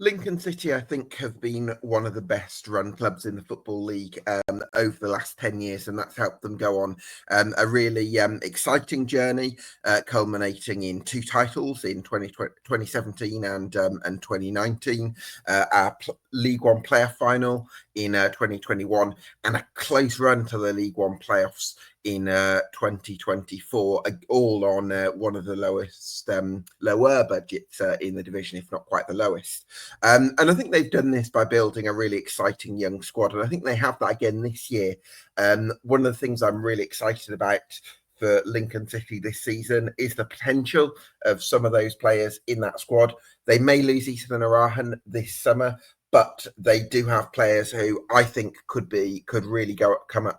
Lincoln City, I think, have been one of the best run clubs in the Football League over the last 10 years, and that's helped them go on a really exciting journey, culminating in two titles in 2017 and 2019, our League One playoff final in 2021, and a close run to the League One playoffs in 2024, all on one of the lower budgets in the division, if not quite the lowest. And I think they've done this by building a really exciting young squad, and I think they have that again this year. One of the things I'm really excited about for Lincoln City this season is the potential of some of those players in that squad. They may lose Ethan Arahan this summer, but they do have players who I think could really come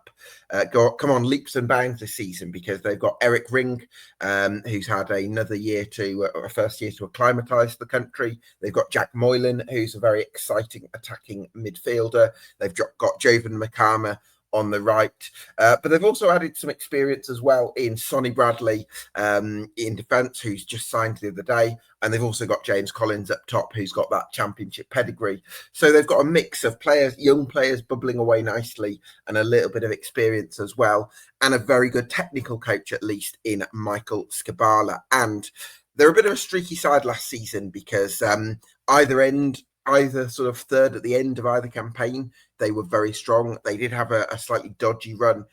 on leaps and bounds this season, because they've got Eric Ring, who's had another year first year to acclimatise to the country. They've got Jack Moylan, who's a very exciting attacking midfielder. They've got Jovan Makama on the right, but they've also added some experience as well in Sonny Bradley in defence, who's just signed the other day, and they've also got James Collins up top, who's got that championship pedigree. So they've got a mix of players, young players bubbling away nicely, and a little bit of experience as well, and a very good technical coach, at least, in Michael Skabala. And they're a bit of a streaky side last season, because either sort of third at the end of either campaign, they were very strong. They did have a slightly dodgy run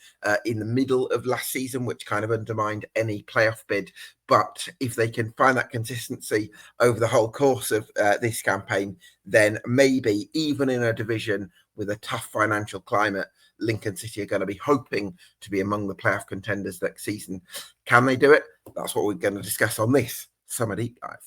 in the middle of last season, which kind of undermined any playoff bid. But if they can find that consistency over the whole course of this campaign, then maybe even in a division with a tough financial climate, Lincoln City are going to be hoping to be among the playoff contenders next season. Can they do it? That's what we're going to discuss on this Summer Deep Dive.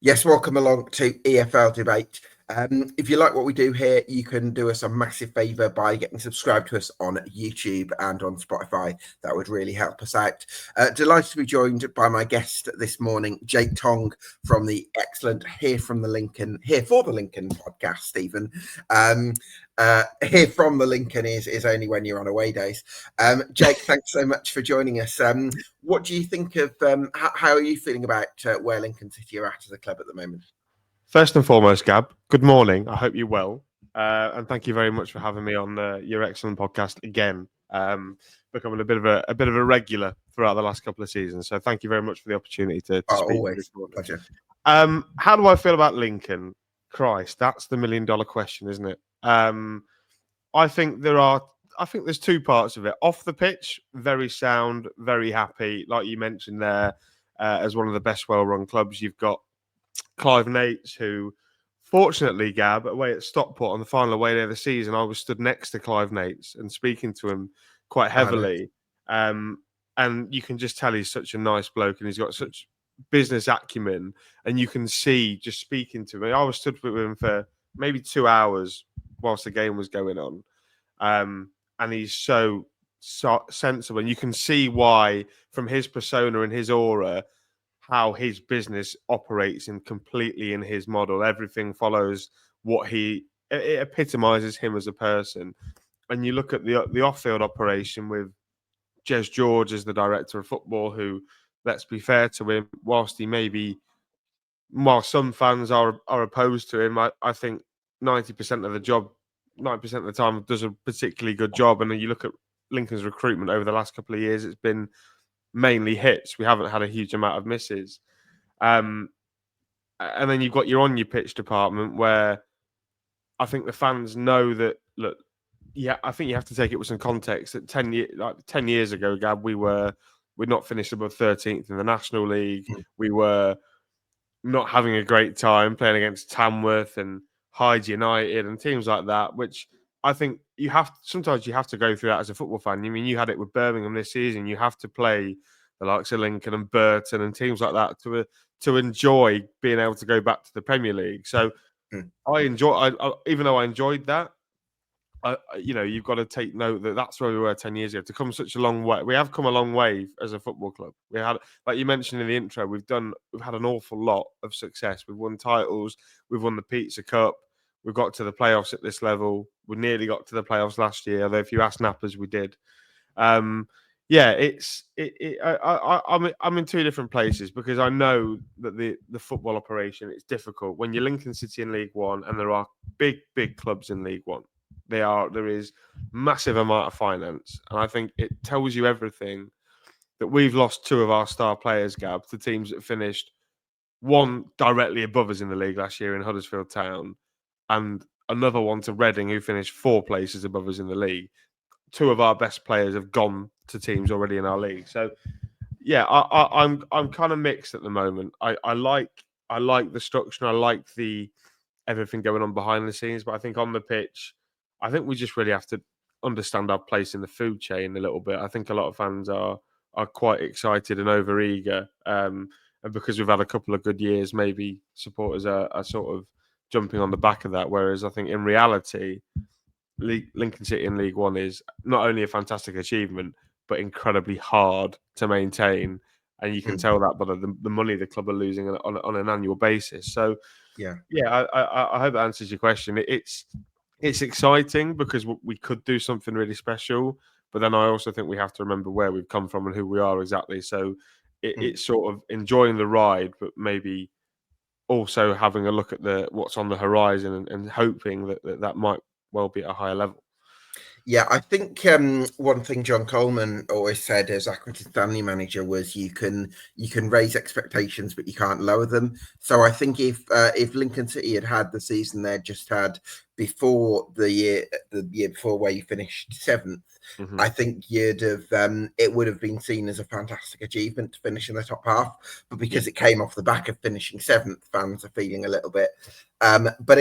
Yes, welcome along to EFL Debate. If you like what we do here, you can do us a massive favour by getting subscribed to us on YouTube and on Spotify. That would really help us out. Delighted to be joined by my guest this morning, Jake Tonge, from the excellent Here for the Lincoln podcast, Stephen. Here from the Lincoln is only when you're on away days. Jake, thanks so much for joining us. What do you think of, how are you feeling about where Lincoln City are at as a club at the moment? First and foremost, Gab, good morning. I hope you're well. And thank you very much for having me on your excellent podcast again. Becoming a bit of a regular throughout the last couple of seasons. So thank you very much for the opportunity to speak. Always. Pleasure. How do I feel about Lincoln? Christ, that's the $1 million question, isn't it? I think there's two parts of it. Off the pitch, very sound, very happy. Like you mentioned there, as one of the best well-run clubs, you've got Clive Nates, who, fortunately, Gab, away at Stockport on the final away day of the season, I was stood next to Clive Nates and speaking to him quite heavily. And you can just tell he's such a nice bloke, and he's got such business acumen. And you can see, just speaking to him, I was stood with him for maybe 2 hours whilst the game was going on. And he's so sensible. And you can see why, from his persona and his aura, how his business operates completely in his model. Everything follows it epitomizes him as a person. And you look at the off-field operation with Jez George as the director of football, who, let's be fair to him, while some fans are opposed to him, I think 90% of the time does a particularly good job. And then you look at Lincoln's recruitment over the last couple of years, it's been mainly hits. We haven't had a huge amount of misses. And then you've got your on-your-pitch department, where I think the fans know that, look, yeah, I think you have to take it with some context. That 10 years ago, Gab, we'd not finished above 13th in the National League. We were not having a great time playing against Tamworth and Hyde United and teams like that, which I think sometimes you have to go through that as a football fan. I mean, you had it with Birmingham this season. You have to play the likes of Lincoln and Burton and teams like that to enjoy being able to go back to the Premier League. So even though I enjoyed that, you've got to take note that that's where we were 10 years ago. To come such a long way, we have come a long way as a football club. We had, like you mentioned in the intro, we've had an awful lot of success. We've won titles. We've won the Pizza Cup. We've got to the playoffs at this level. We nearly got to the playoffs last year, although if you ask Nappers, we did. Yeah, I'm in two different places because I know that the football operation is difficult when you're Lincoln City in League One and there are big clubs in League One. There is massive amount of finance, and I think it tells you everything that we've lost two of our star players, Gab, to teams that finished one directly above us in the league last year in Huddersfield Town, and another one to Reading, who finished 4 places above us in the league. Two of our best players have gone to teams already in our league. So yeah, I'm kind of mixed at the moment. I like the structure. I like the everything going on behind the scenes, but I think on the pitch, I think we just really have to understand our place in the food chain a little bit. I think a lot of fans are quite excited and overeager, and because we've had a couple of good years, maybe supporters are sort of jumping on the back of that. Whereas I think in reality, Lincoln City in League One is not only a fantastic achievement, but incredibly hard to maintain. And you can tell that by the money the club are losing on an annual basis. So, Yeah. yeah, I hope that answers your question. It's exciting because we could do something really special, but then I also think we have to remember where we've come from and who we are exactly. So it's sort of enjoying the ride, but maybe also having a look at what's on the horizon and hoping that might well be at a higher level. Yeah, I think one thing John Coleman always said as Accrington Stanley manager was you can raise expectations, but you can't lower them. So I think if Lincoln City had had the season they just had before the year before where you finished 7th, I think you'd have it would have been seen as a fantastic achievement to finish in the top half. But because it came off the back of finishing 7th, fans are feeling a little bit. But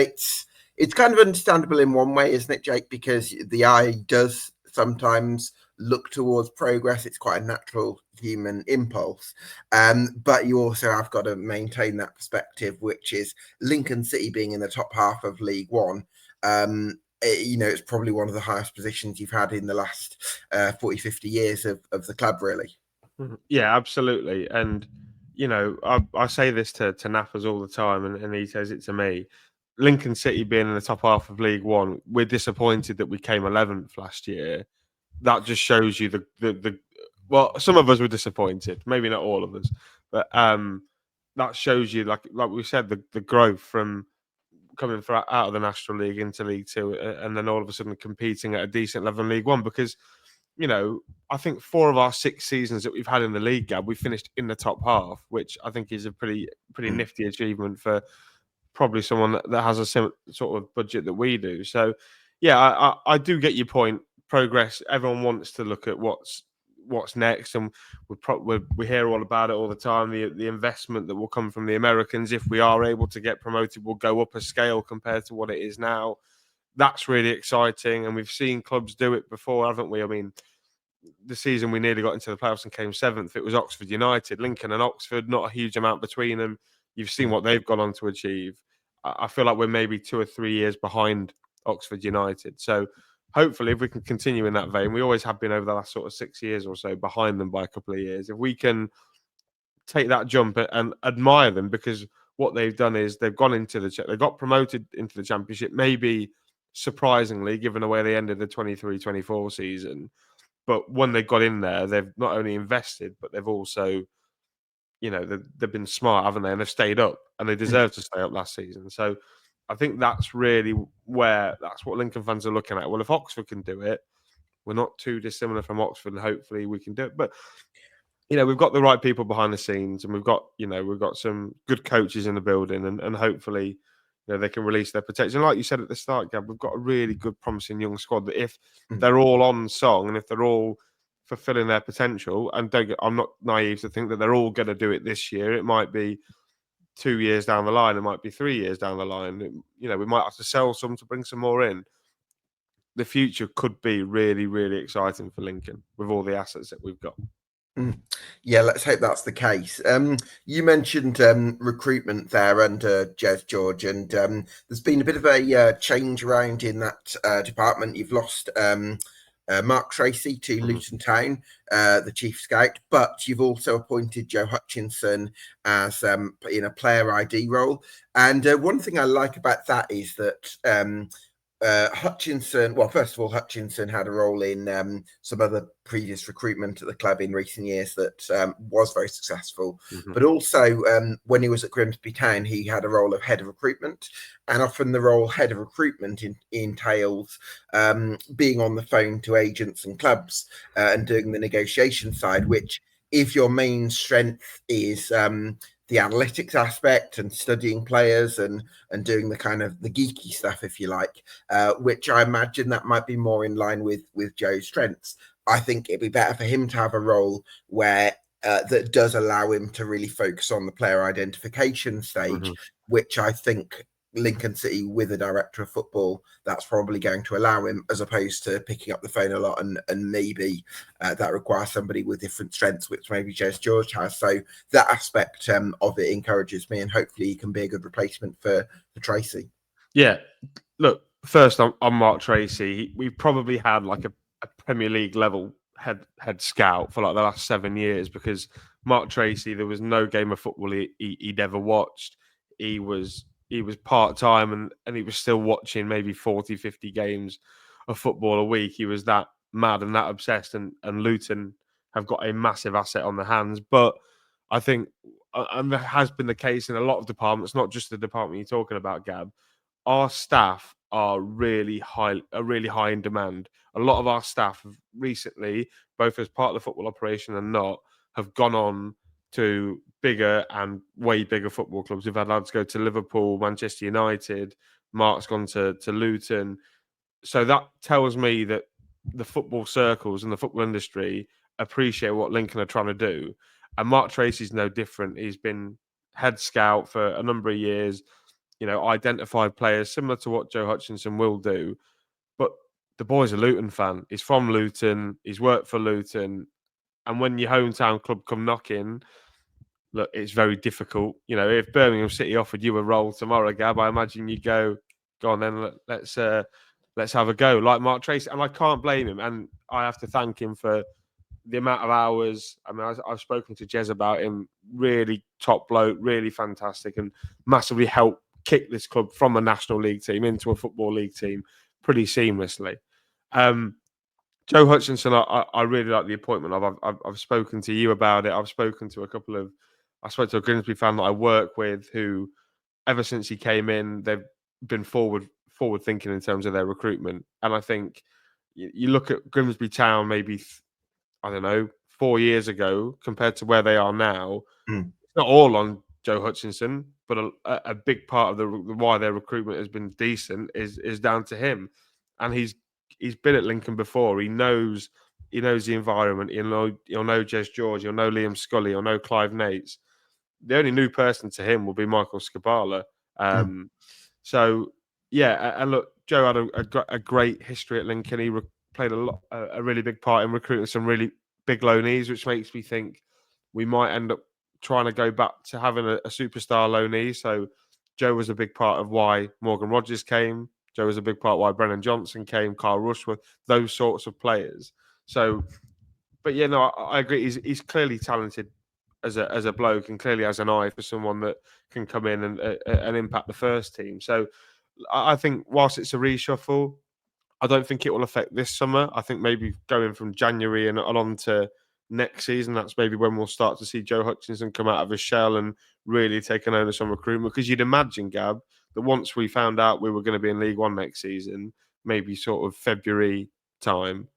it's kind of understandable in one way, isn't it, Jake? Because the eye does sometimes look towards progress. It's quite a natural human impulse. But you also have got to maintain that perspective, which is Lincoln City being in the top half of League One. It's probably one of the highest positions you've had in the last 40, 50 years of the club, really. Yeah, absolutely. And, I say this to Nappers all the time, and he says it to me. Lincoln City being in the top half of League One, we're disappointed that we came 11th last year. That just shows you the well, some of us were disappointed, maybe not all of us, but that shows you, like we said, the growth from coming out of the National League into League Two, and then all of a sudden competing at a decent level in League One. Because I think 4 of our 6 seasons that we've had in the league, Gab, we finished in the top half, which I think is a pretty nifty achievement for probably someone that has a similar sort of budget that we do. So, yeah, I do get your point. Progress. Everyone wants to look at what's next, and we hear all about it all the time. The investment that will come from the Americans if we are able to get promoted will go up a scale compared to what it is now. That's really exciting, and we've seen clubs do it before, haven't we? I mean, the season we nearly got into the playoffs and came 7th, it was Oxford United, Lincoln and Oxford, not a huge amount between them. You've seen what they've gone on to achieve. I feel like we're maybe 2 or 3 years behind Oxford United. So hopefully, if we can continue in that vein, we always have been over the last sort of 6 years or so behind them by a couple of years. If we can take that jump and admire them, because what they've done is they've gone into they got promoted into the Championship, maybe surprisingly, given the way they ended the 23-24 season. But when they got in there, they've not only invested, but they've also, they've been smart, haven't they? And they've stayed up, and they deserve to stay up last season. So I think that's really that's what Lincoln fans are looking at. Well, if Oxford can do it, we're not too dissimilar from Oxford, and hopefully we can do it. But we've got the right people behind the scenes, and we've got some good coaches in the building, and hopefully, they can release their potential. Like you said at the start, Gab, we've got a really good, promising young squad that if they're all on song and if they're all fulfilling their potential, and I'm not naive to think that they're all going to do it this year. It might be 2 years down the line. It might be 3 years down the line. We might have to sell some to bring some more in. The future could be really, really exciting for Lincoln with all the assets that we've got. Yeah, let's hope that's the case. You mentioned recruitment there under Jez George, and there's been a bit of a change around in that department. You've lost Mark Tracy to Luton Town, the chief scout, but you've also appointed Joe Hutchinson as in a player ID role. And one thing I like about that is that Hutchinson, well, first of all, Hutchinson had a role in some other previous recruitment at the club in recent years that was very successful. Mm-hmm. But also, when he was at Grimsby Town, he had a role of head of recruitment. And often the role head of recruitment entails being on the phone to agents and clubs and doing the negotiation side, which, if your main strength is the analytics aspect and studying players and doing the kind of the geeky stuff, if you like, which I imagine that might be more in line with Joe's strengths. I think it'd be better for him to have a role where that does allow him to really focus on the player identification stage, Mm-hmm. which I think Lincoln City, with a director of football, that's probably going to allow him, as opposed to picking up the phone a lot and maybe that requires somebody with different strengths, which maybe Jez George has. So that aspect of it encourages me, and hopefully he can be a good replacement for Tracy. Yeah, look, first on Mark Tracy, we've probably had like a Premier League level head scout for like the last 7 years, because Mark Tracy, there was no game of football he'd ever watched. He was part-time and he was still watching maybe 40, 50 games of football a week. He was that mad and that obsessed, and Luton have got a massive asset on their hands. But I think, and that has been the case in a lot of departments, not just the department you're talking about, Gab, our staff are really high in demand. A lot of our staff have recently, both as part of the football operation and not, have gone on to bigger and way bigger football clubs. We've had lads go to Liverpool, Manchester United. Mark's gone to Luton. So that tells me that the football circles and the football industry appreciate what Lincoln are trying to do. And Mark Tracy's no different. He's been head scout for a number of years, identified players similar to what Joe Hutchinson will do. But the boy's a Luton fan. He's from Luton. He's worked for Luton. And when your hometown club come knocking, look, it's very difficult. If Birmingham City offered you a role tomorrow, Gab, I imagine you'd go on then, let's have a go, like Mark Tracy. And I can't blame him. And I have to thank him for the amount of hours. I mean, I've spoken to Jez about him. Really top bloke, really fantastic, and massively helped kick this club from a National League team into a Football League team pretty seamlessly. Joe Hutchinson, I really like the appointment of. I've spoken to you about it. I spoke to a Grimsby fan that I work with, who, ever since he came in, they've been forward thinking in terms of their recruitment. And I think you look at Grimsby Town, maybe, I don't know, 4 years ago compared to where they are now. It's not all on Joe Hutchinson, but a big part of why their recruitment has been decent is down to him. And he's been at Lincoln before. He knows the environment. He'll know Jez George. He'll know Liam Scully. He'll know Clive Nates. The only new person to him will be Michael Scabala. So yeah, and look, Joe had a great history at Lincoln. He played a really big part in recruiting some really big loanees, which makes me think we might end up trying to go back to having a superstar loanee. So Joe was a big part of why Morgan Rogers came. Joe was a big part of why Brennan Johnson came, Carl Rushworth, those sorts of players. So, but yeah, no, I agree. He's clearly talented as a bloke, and clearly has an eye for someone that can come in and impact the first team. So I think whilst it's a reshuffle, I don't think it will affect this summer. I think maybe going from January and on to next season, that's maybe when we'll start to see Joe Hutchinson come out of his shell and really take an onus on recruitment. Because you'd imagine, Gab, that once we found out we were going to be in League One next season, maybe sort of February time,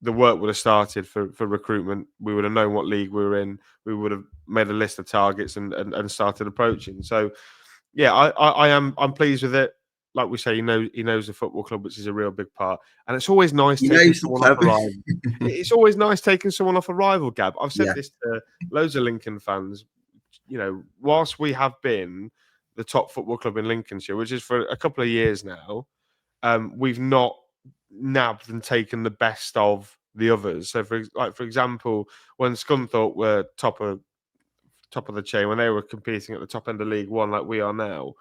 the work would have started for recruitment. We would have known what league we were in. We would have made a list of targets and started approaching. So, yeah, I'm pleased with it. Like we say, he knows the football club, which is a real big part. And it's always nice taking someone off a rival. It's always nice taking someone off a rival, Gab. I've said this to loads of Lincoln fans. Whilst we have been the top football club in Lincolnshire, which is for a couple of years now, we've not nabbed and taken the best of the others. So, for example, when Scunthorpe were top of the chain, when they were competing at the top end of League One, like we are now,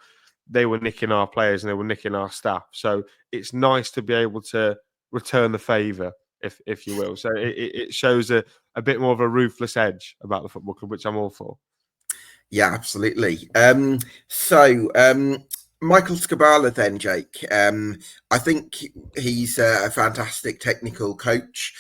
they were nicking our players and they were nicking our staff. So it's nice to be able to return the favour, if you will. So it shows a bit more of a ruthless edge about the football club, which I'm all for. Yeah, absolutely. Michael Scabala, then, Jake. I think he's a fantastic technical coach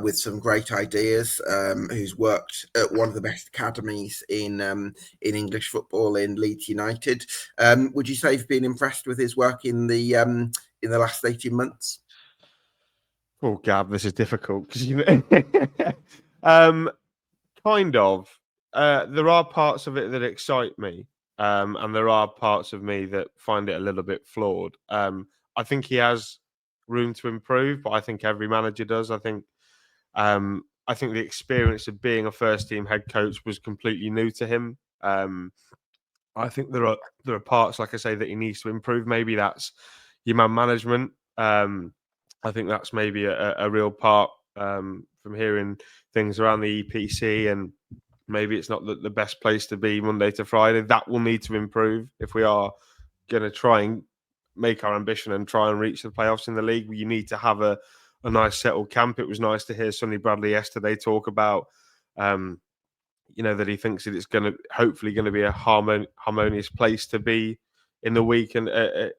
with some great ideas. Who's worked at one of the best academies in English football in Leeds United. Would you say you've been impressed with his work in the last 18 months? Oh, Gab, this is difficult because kind of. There are parts of it that excite me, and there are parts of me that find it a little bit flawed. I think he has room to improve, but I think every manager does. I think the experience of being a first team head coach was completely new to him. I think there are parts, like I say, that he needs to improve. Maybe that's your man management. I think that's maybe a real part from hearing things around the EPC, and maybe it's not the best place to be Monday to Friday. That will need to improve if we are going to try and make our ambition and try and reach the playoffs in the league. You need to have a nice settled camp. It was nice to hear Sonny Bradley yesterday talk about um, that he thinks that it's hopefully going to be a harmonious place to be in the week and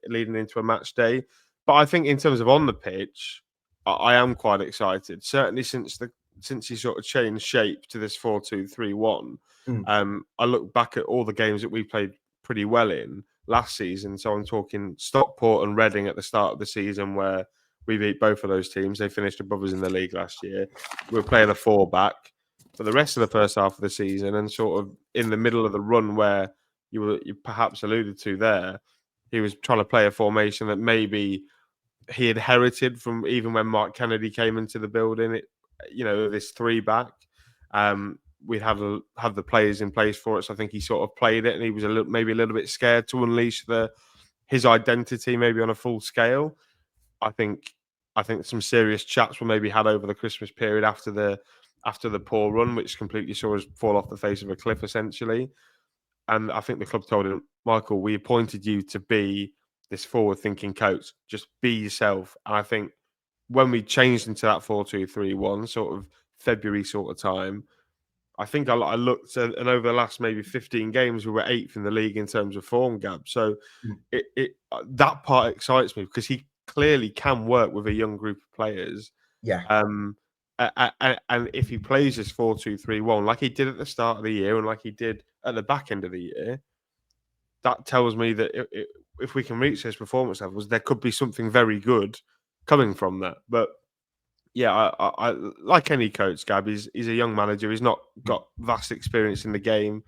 leading into a match day. But I think in terms of on the pitch, I am quite excited. Certainly since he sort of changed shape to this 4-2-3-1. Mm. I look back at all the games that we played pretty well in last season. So I'm talking Stockport and Reading at the start of the season, where we beat both of those teams. They finished above us in the league last year. We were playing a four back for the rest of the first half of the season, and sort of in the middle of the run where you perhaps alluded to there, he was trying to play a formation that maybe he inherited from even when Mark Kennedy came into the building. This three back. We had the players in place for it, so I think he sort of played it, and he was maybe a little bit scared to unleash his identity maybe on a full scale. I think some serious chats were maybe had over the Christmas period after the poor run, which completely saw us fall off the face of a cliff, essentially. And I think the club told him, Michael, we appointed you to be this forward-thinking coach. Just be yourself. And I think when we changed into that 4-2-3-1, sort of February sort of time, I think I looked at, and over the last maybe 15 games, we were 8th in the league in terms of form gap. So that part excites me because he clearly can work with a young group of players. Yeah. And if he plays this 4-2-3-1 like he did at the start of the year and like he did at the back end of the year, that tells me that if we can reach those performance levels, there could be something very good coming from that. But yeah, I like any coach, Gab. He's a young manager. He's not got vast experience in the game.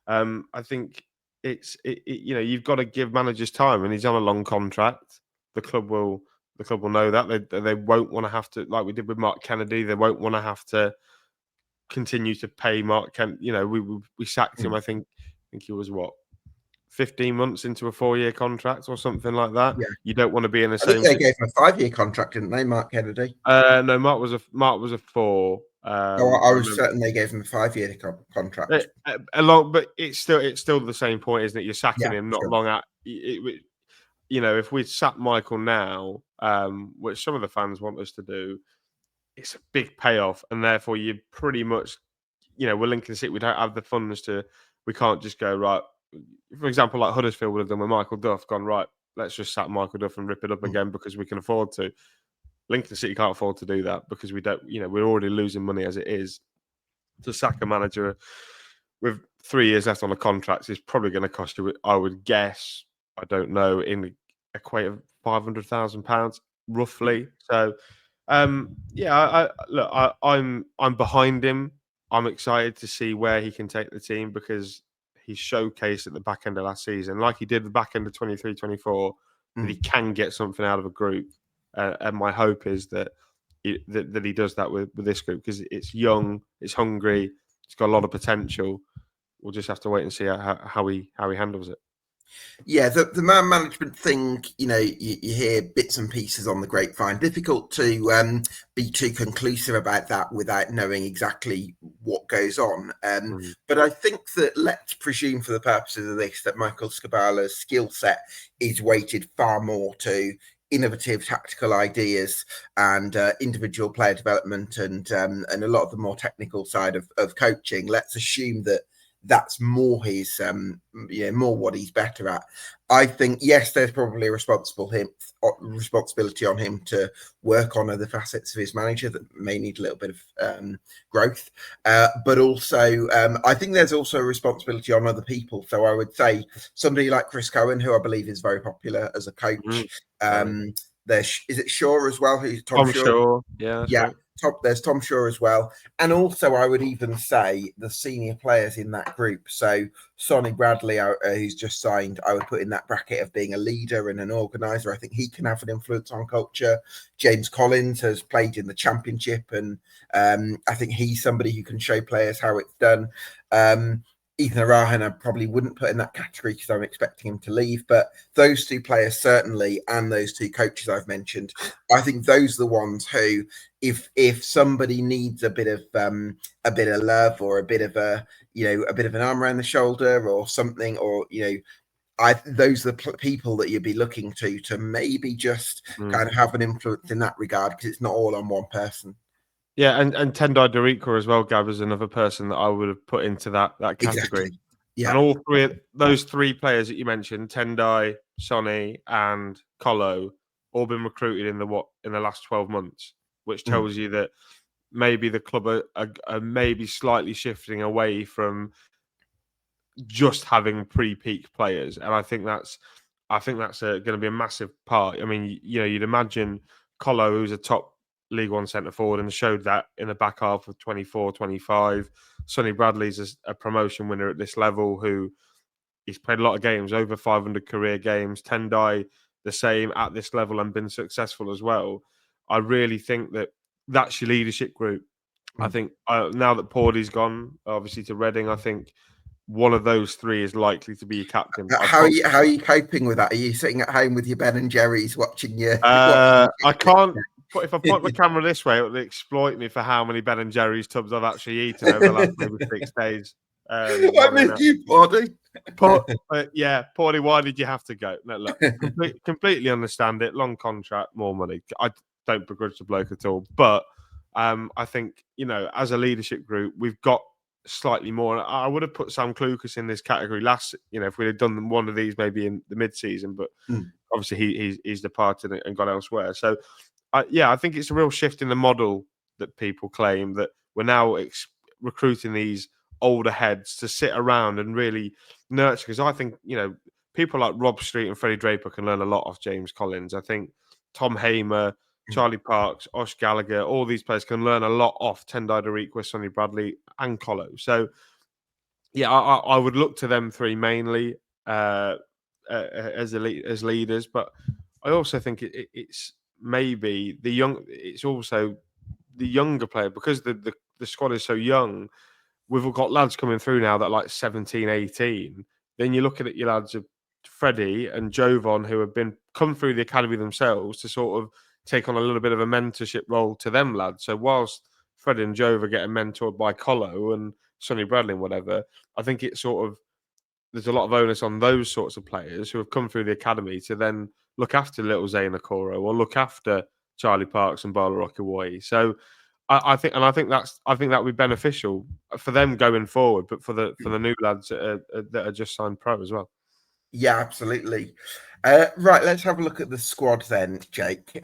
I think you've got to give managers time, and he's on a long contract. The club will know that they won't want to have to, like we did with Mark Kennedy. They won't want to have to continue to pay Mark Kennedy. We sacked him. I think he was 15 months into a 4-year contract or something like that. Yeah. You don't want to be in the I same. think they gave him a 5-year contract, didn't they, Mark Kennedy? No, Mark was a 4. I was certain they gave him a 5-year contract. But it's still the same point, isn't it? You're sacking him not sure. long at. If we sat Michael now, which some of the fans want us to do, it's a big payoff, and therefore you pretty much, we're Lincoln City. We don't have the funds to. We can't just go right. For example, like Huddersfield would have done with Michael Duff, gone right. Let's just sack Michael Duff and rip it up again because we can afford to. Lincoln City can't afford to do that because we don't. We're already losing money as it is. To sack a manager with 3 years left on the contract is probably going to cost you, I would guess, I don't know, in the equate of £500,000 roughly. So, I'm behind him. I'm excited to see where he can take the team because he showcased at the back end of last season, like he did the back end of 23-24, that he can get something out of a group. And my hope is that he does that with this group because it's young, it's hungry, it's got a lot of potential. We'll just have to wait and see how he handles it. Yeah, the man management thing, you hear bits and pieces on the grapevine. Difficult to be too conclusive about that without knowing exactly what goes on. But I think that let's presume for the purposes of this that Michael Scabala's skill set is weighted far more to innovative tactical ideas and individual player development and a lot of the more technical side of coaching. Let's assume that that's more his more what he's better at. I think yes, there's probably a responsibility on him to work on other facets of his manager that may need a little bit of growth, but also I think there's also a responsibility on other people. So I would say somebody like Chris Cohen, who I believe is very popular as a coach. There's is it Shaw as well? Who's Tom Shaw? Shaw, yeah, that's right. There's Tom Shaw as well. And also, I would even say the senior players in that group. So, Sonny Bradley, who's just signed, I would put in that bracket of being a leader and an organizer. I think he can have an influence on culture. James Collins has played in the championship, and I think he's somebody who can show players how it's done. Ethan Arahan, I probably wouldn't put in that category because I'm expecting him to leave. But those two players certainly, and those two coaches I've mentioned, I think those are the ones who, if somebody needs a bit of love or a bit of a a bit of an arm around the shoulder or something, or those are the people that you'd be looking to maybe just kind of have an influence in that regard, because it's not all on one person. Yeah, and Tendai Darika as well, Gab, is another person that I would have put into that category. Exactly. Yeah. And all three of those three players that you mentioned, Tendai, Sonny, and Colo, all been recruited in the last 12 months, which tells you that maybe the club are maybe slightly shifting away from just having pre-peak players, and I think that's going to be a massive part. I mean, you'd imagine Colo, who's a top League One centre forward and showed that in the back half of 24-25. Sonny Bradley's a promotion winner at this level, who he's played a lot of games, over 500 career games. Tendai, the same at this level and been successful as well. I really think that's your leadership group. I think now that Paudy's gone, obviously, to Reading, I think one of those three is likely to be your captain. How are you coping with that? Are you sitting at home with your Ben and Jerry's watching your? I can't. If I point my camera this way, it'll exploit me for how many Ben and Jerry's tubs I've actually eaten over the last maybe 6 days. I miss you, Paudy. Yeah, Paudy, why did you have to go? No, look, completely understand it. Long contract, more money. I don't begrudge the bloke at all, but I think as a leadership group, we've got slightly more. I would have put Sam Clucas in this category last. If we'd have done one of these maybe in the mid-season, but obviously he's departed and gone elsewhere. So I think it's a real shift in the model that people claim, that we're now recruiting these older heads to sit around and really nurture. Because I think people like Rob Street and Freddie Draper can learn a lot off James Collins. I think Tom Hamer, Charlie Parks, Osh Gallagher, all these players can learn a lot off Tendai Darikwa, Sonny Bradley, and Colo. So, yeah, I would look to them three mainly as leaders, but I also think it's maybe it's also the younger player, because the squad is so young. We've got lads coming through now that are like 17, 18. Then you're looking at your lads of Freddie and Jovan, who have come through the academy themselves to sort of take on a little bit of a mentorship role to them lads. So whilst Freddie and Jove are getting mentored by Colo and Sonny Bradley and whatever, I think it's sort of, there's a lot of onus on those sorts of players who have come through the academy to then look after little Zane Okoro or look after Charlie Parks and Bola Okiwoyi. So I think that would be beneficial for them going forward, but for the new lads that are just signed pro as well. Yeah, absolutely. Right, let's have a look at the squad then, Jake.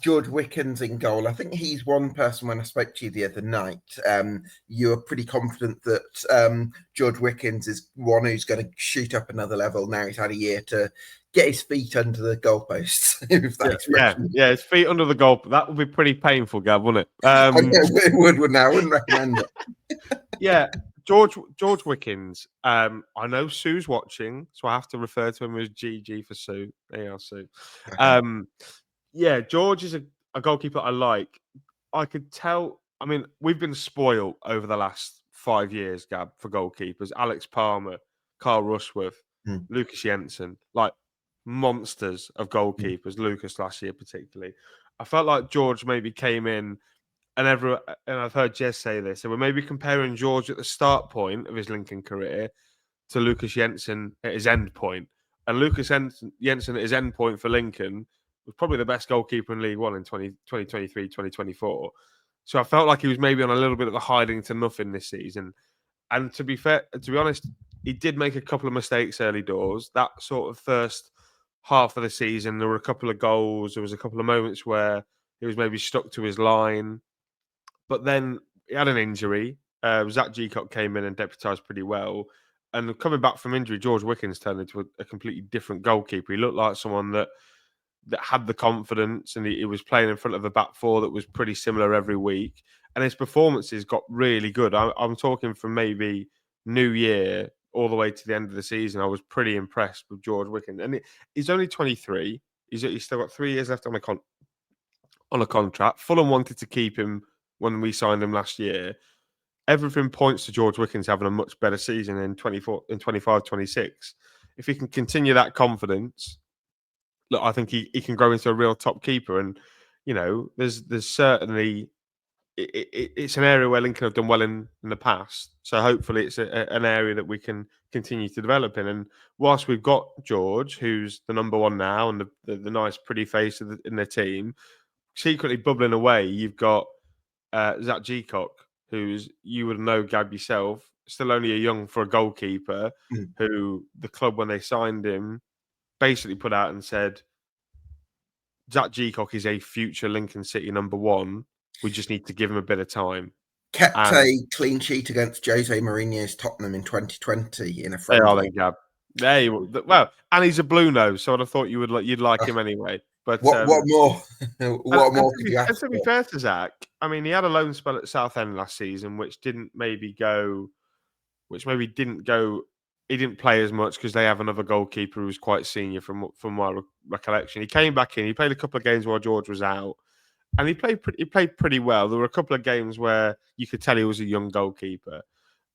George Wickens in goal. I think he's one person, when I spoke to you the other night, you were pretty confident that George Wickens is one who's going to shoot up another level. Now he's had a year to get his feet under the goalposts. His feet under the goal. That would be pretty painful, Gav, wouldn't it? It would now. I wouldn't recommend it. Yeah, George Wickens. I know Sue's watching, so I have to refer to him as GG for Sue. There you are, Sue. Yeah, George is a goalkeeper I like. I could tell. I mean, we've been spoiled over the last 5 years, Gab, for goalkeepers. Alex Palmer, Carl Rushworth, Lucas Jensen, like monsters of goalkeepers. Lucas last year, particularly. I felt like George maybe came in, and I've heard Jez say this, and we're maybe comparing George at the start point of his Lincoln career to Lucas Jensen at his end point. And Lucas Jensen at his end point for Lincoln was probably the best goalkeeper in League One in 2023, 2024. So I felt like he was maybe on a little bit of a hiding to nothing this season. And to be honest, he did make a couple of mistakes early doors. That sort of first half of the season, there were a couple of goals. There was a couple of moments where he was maybe stuck to his line. But then he had an injury. Zach Geacock came in and deputised pretty well. And coming back from injury, George Wickens turned into a completely different goalkeeper. He looked like someone that had the confidence, and he was playing in front of a back four that was pretty similar every week. And his performances got really good. I'm talking from maybe New Year all the way to the end of the season. I was pretty impressed with George Wickens. And he's only 23. He's still got 3 years left on a contract. Fulham wanted to keep him when we signed him last year. Everything points to George Wickens having a much better season in 25, 26. If he can continue that confidence, look, I think he can grow into a real top keeper. And, there's certainly, it's an area where Lincoln have done well in the past. So hopefully it's an area that we can continue to develop in. And whilst we've got George, who's the number one now and the nice, pretty face in the team, secretly bubbling away, you've got Zach Geacock, who's, you would know, Gab, yourself, still only a young for a goalkeeper, who the club, when they signed him, basically put out and said, Zach Geacock is a future Lincoln City number one. We just need to give him a bit of time. Kept a clean sheet against Jose Mourinho's Tottenham in 2020 in a friendly. They are then, Gab. Well, and he's a blue nose, so I'd have thought you'd like him anyway. But what more? What more could you ask for? To be fair to Zach, I mean, he had a loan spell at Southend last season, which didn't go. He didn't play as much because they have another goalkeeper who's quite senior from my recollection. He came back in. He played a couple of games while George was out, and he played pretty well. There were a couple of games where you could tell he was a young goalkeeper.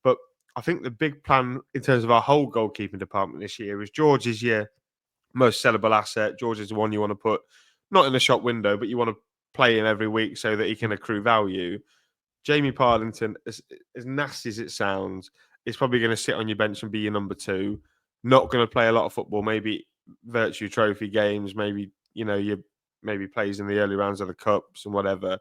But I think the big plan in terms of our whole goalkeeping department this year is George is your most sellable asset. George is the one you want to put not in the shop window, but you want to play in every week so that he can accrue value. Jamie Parlington, as nasty as it sounds, is probably going to sit on your bench and be your number two. Not going to play a lot of football, maybe Virtue Trophy games, maybe maybe plays in the early rounds of the cups and whatever.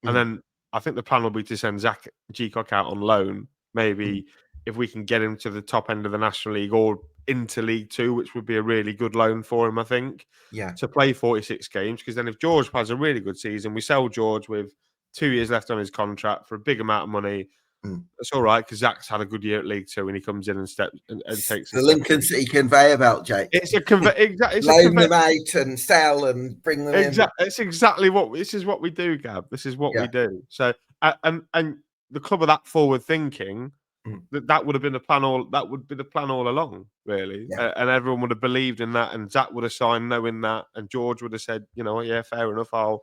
And then I think the plan will be to send Zach Geacock out on loan. Maybe if we can get him to the top end of the National League or into League Two, which would be a really good loan for him, I think. Yeah. To play 46 games, because then if George has a really good season, we sell George with 2 years left on his contract for a big amount of money. That's all right, because Zach's had a good year at League Two and he comes in and takes the Lincoln City conveyor belt, Jake. It's a exactly. Loan them out and sell and bring them in. It's exactly this is what we do, Gab. This is what we do. So and the club of that forward thinking, that would have been the plan all along, really. Yeah. And everyone would have believed in that, and Zach would have signed knowing that, and George would have said, yeah, fair enough.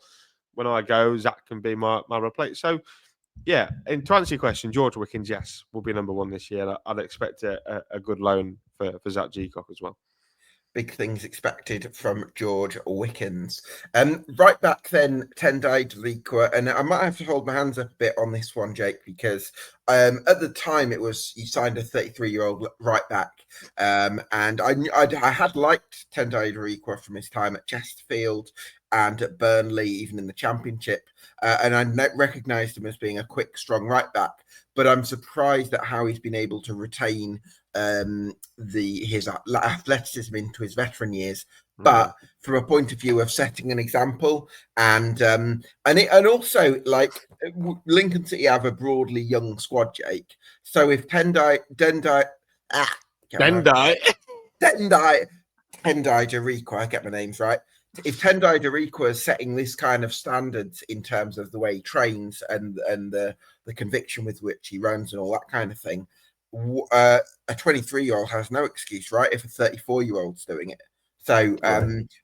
When I go, Zach can be my replace. So. Yeah, and to answer your question, George Wickens, yes, will be number one this year. I'd expect a good loan for Zach Geacock as well. Big things expected from George Wickens. Right back then, Tendai Deliqua, and I might have to hold my hands up a bit on this one, Jake, because at the time he signed a 33-year-old right back, and I had liked Tendai Deliqua from his time at Chesterfield and at Burnley, even in the Championship, and I recognised him as being a quick, strong right back. But I'm surprised at how he's been able to retain his athleticism into his veteran years, but from a point of view of setting an example, and also, like, Lincoln City have a broadly young squad, Jake. So if Tendai Deliqua, I get my names right. If Tendai Deliqua is setting this kind of standards in terms of the way he trains and the conviction with which he runs and all that kind of thing, a 23-year-old has no excuse, right? If a 34-year-old's doing it. So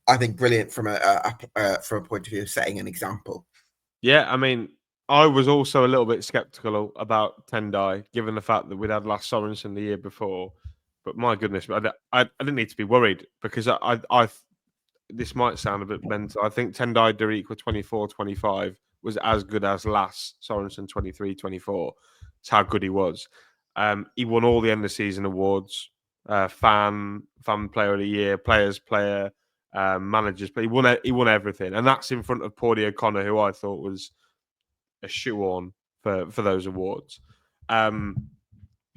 I think brilliant from a point of view of setting an example. Yeah, I mean, I was also a little bit skeptical about Tendai, given the fact that we'd had Lars Sorensen the year before. But my goodness, I didn't need to be worried, because I this might sound a bit mental. I think Tendai Deliqua 24-25 was as good as Lars Sorensen 23-24. It's how good he was. He won all the end of season awards, fan player of the year, players player, managers. But he won everything, and that's in front of Paudie O'Connor, who I thought was a shoe on for those awards.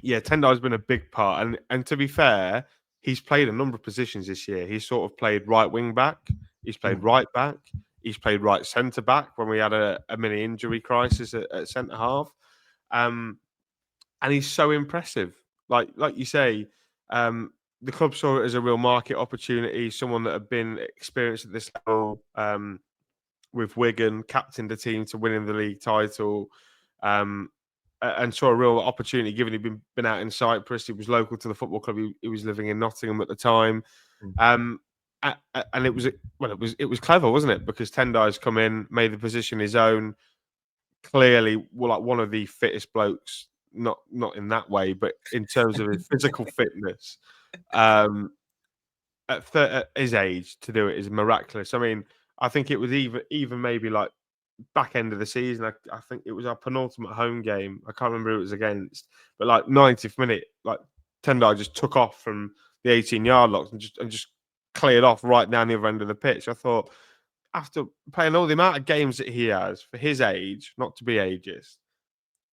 Yeah, Tendai's been a big part, and to be fair, he's played a number of positions this year. He's sort of played right wing back, he's played right back, he's played right centre back when we had a mini injury crisis at centre half, and he's so impressive. Like you say, the club saw it as a real market opportunity. Someone that had been experienced at this level with Wigan, captained the team to winning the league title. And saw a real opportunity, given he'd been out in Cyprus. He was local to the football club. He was living in Nottingham at the time, and it was clever, wasn't it? Because Tendai's come in, made the position his own. Clearly, like one of the fittest blokes, not in that way, but in terms of his physical fitness. At his age, to do it is miraculous. I mean, I think it was even maybe like back end of the season. I think it was our penultimate home game. I can't remember who it was against, but like 90th minute, like Tendai just took off from the 18-yard lock and just cleared off right down the other end of the pitch. I thought, after playing all the amount of games that he has for his age, not to be ageist,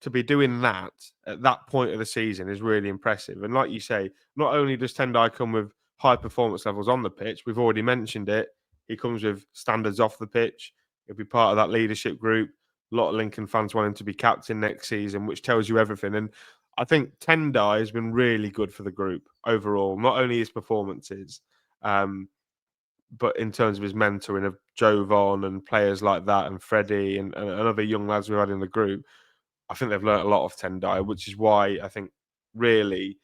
to be doing that at that point of the season is really impressive. And like you say, not only does Tendai come with high performance levels on the pitch, we've already mentioned it, he comes with standards off the pitch. He'll be part of that leadership group. A lot of Lincoln fans want him to be captain next season, which tells you everything. And I think Tendai has been really good for the group overall, not only his performances, but in terms of his mentoring of Jovan and players like that, and Freddie and other young lads we've had in the group. I think they've learnt a lot of Tendai, which is why I think really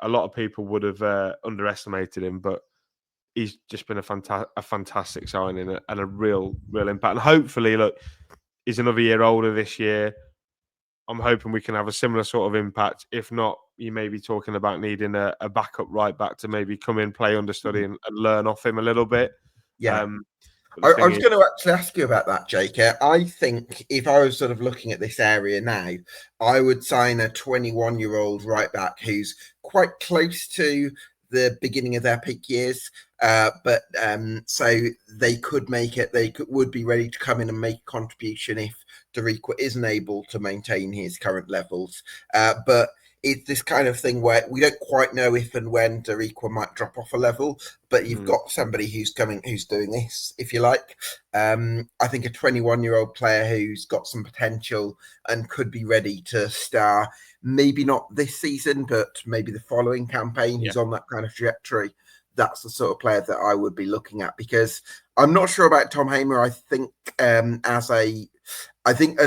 a lot of people would have underestimated him, but he's just been a fantastic signing and a real impact. And hopefully, look, he's another year older this year. I'm hoping we can have a similar sort of impact. If not, you may be talking about needing a backup right back to maybe come in, play understudy, and learn off him a little bit. Yeah. But I was going to actually ask you about that, Jake. I think if I was sort of looking at this area now, I would sign a 21-year-old right back who's quite close to the beginning of their peak years, but so they could make it. Would be ready to come in and make a contribution if Dariqua isn't able to maintain his current levels. But it's this kind of thing where we don't quite know if and when Dariqua might drop off a level, but you've got somebody who's doing this, if you like. I think a 21-year-old player who's got some potential and could be ready to star, maybe not this season, but maybe the following campaign, who's on that kind of trajectory. That's the sort of player that I would be looking at, because I'm not sure about Tom Hamer. I think as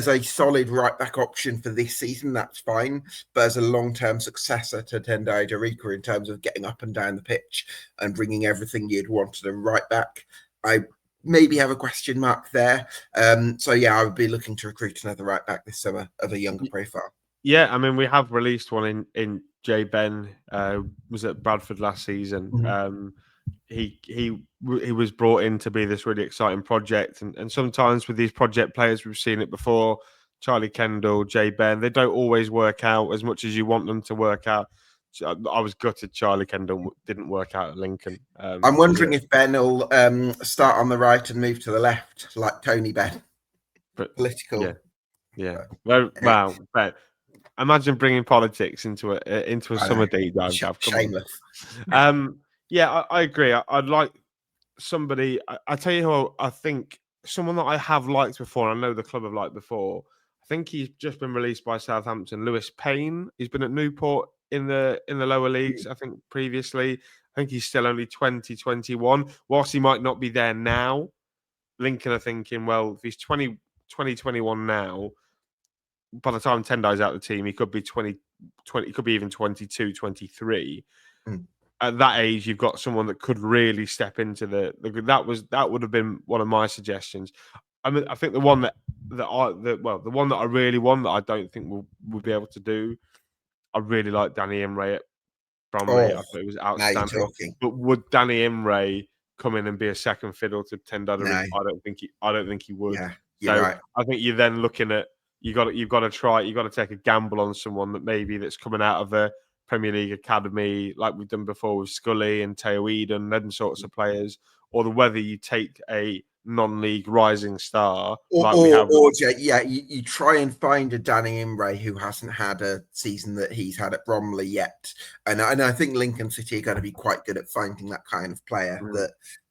a solid right back option for this season, that's fine. But as a long-term successor to Tendai Dariqua in terms of getting up and down the pitch and bringing everything you'd wanted a right back, I maybe have a question mark there. So yeah, I would be looking to recruit another right back this summer of a younger profile. Yeah, I mean, we have released one in Jay Ben. Was at Bradford last season. He was brought in to be this really exciting project, and sometimes with these project players, we've seen it before. Charlie Kendall, Jay Ben, they don't always work out as much as you want them to work out. So I was gutted Charlie Kendall didn't work out at Lincoln. I'm wondering if Ben will start on the right and move to the left, like Tony Ben. But political. Yeah. Wow, Ben. Imagine bringing politics into a summer deep dive, Gav. Shameless. Yeah, I agree. I'd like somebody. I tell you who I think, someone that I have liked before. I know the club have liked before. I think he's just been released by Southampton. Lewis Payne. He's been at Newport in the lower leagues. I think previously. I think he's still only 20, 21. Whilst he might not be there now, Lincoln are thinking, well, if he's 20, 21 now, by the time Tendai's out of the team, he could be 20, he could be even 22, 23. At that age, you've got someone that could really step into the that would have been one of my suggestions. I mean, I think the one the one that I really want that I don't think we'll be able to do. I really like Danny Imre at Bromley. I thought it was outstanding. But would Danny Imre come in and be a second fiddle to Tendai? No. I don't think he would. Yeah, you're right. I think you're then looking at you've got to take a gamble on someone that's coming out of the Premier League academy, like we've done before with Scully and Teo Eden, them sorts of players, or whether you take a non-league rising star like we Or, have. or yeah, you try and find a Danny Imre who hasn't had a season that he's had at Bromley yet, and I think Lincoln City are going to be quite good at finding that kind of player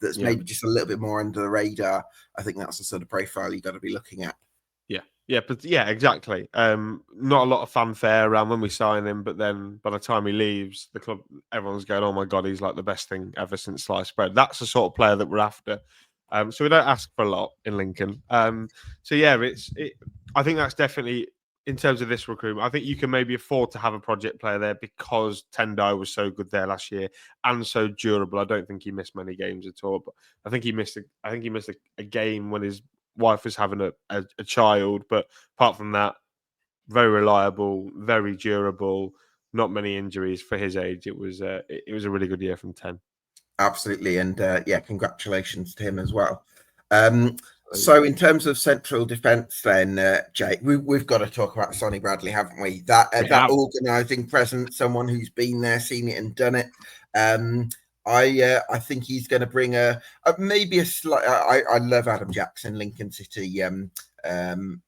that's maybe just a little bit more under the radar. I think that's the sort of profile you got to be looking at. Yeah, exactly. Not a lot of fanfare around when we sign him, but then by the time he leaves the club, everyone's going, "Oh my god, he's like the best thing ever since sliced bread." That's the sort of player that we're after. So we don't ask for a lot in Lincoln. So yeah, I think that's definitely in terms of this recruitment. I think you can maybe afford to have a project player there because Tendai was so good there last year and so durable. I don't think he missed many games at all, but I think he missed a game when his wife was having a child, but apart from that, very reliable, very durable, not many injuries for his age. It was a really good year from 10. Absolutely, and yeah, congratulations to him as well. So in terms of central defence, then Jake, we've got to talk about Sonny Bradley, haven't we? That organising presence, someone who's been there, seen it, and done it. I think he's going to bring maybe a slight. I love Adam Jackson, Lincoln City,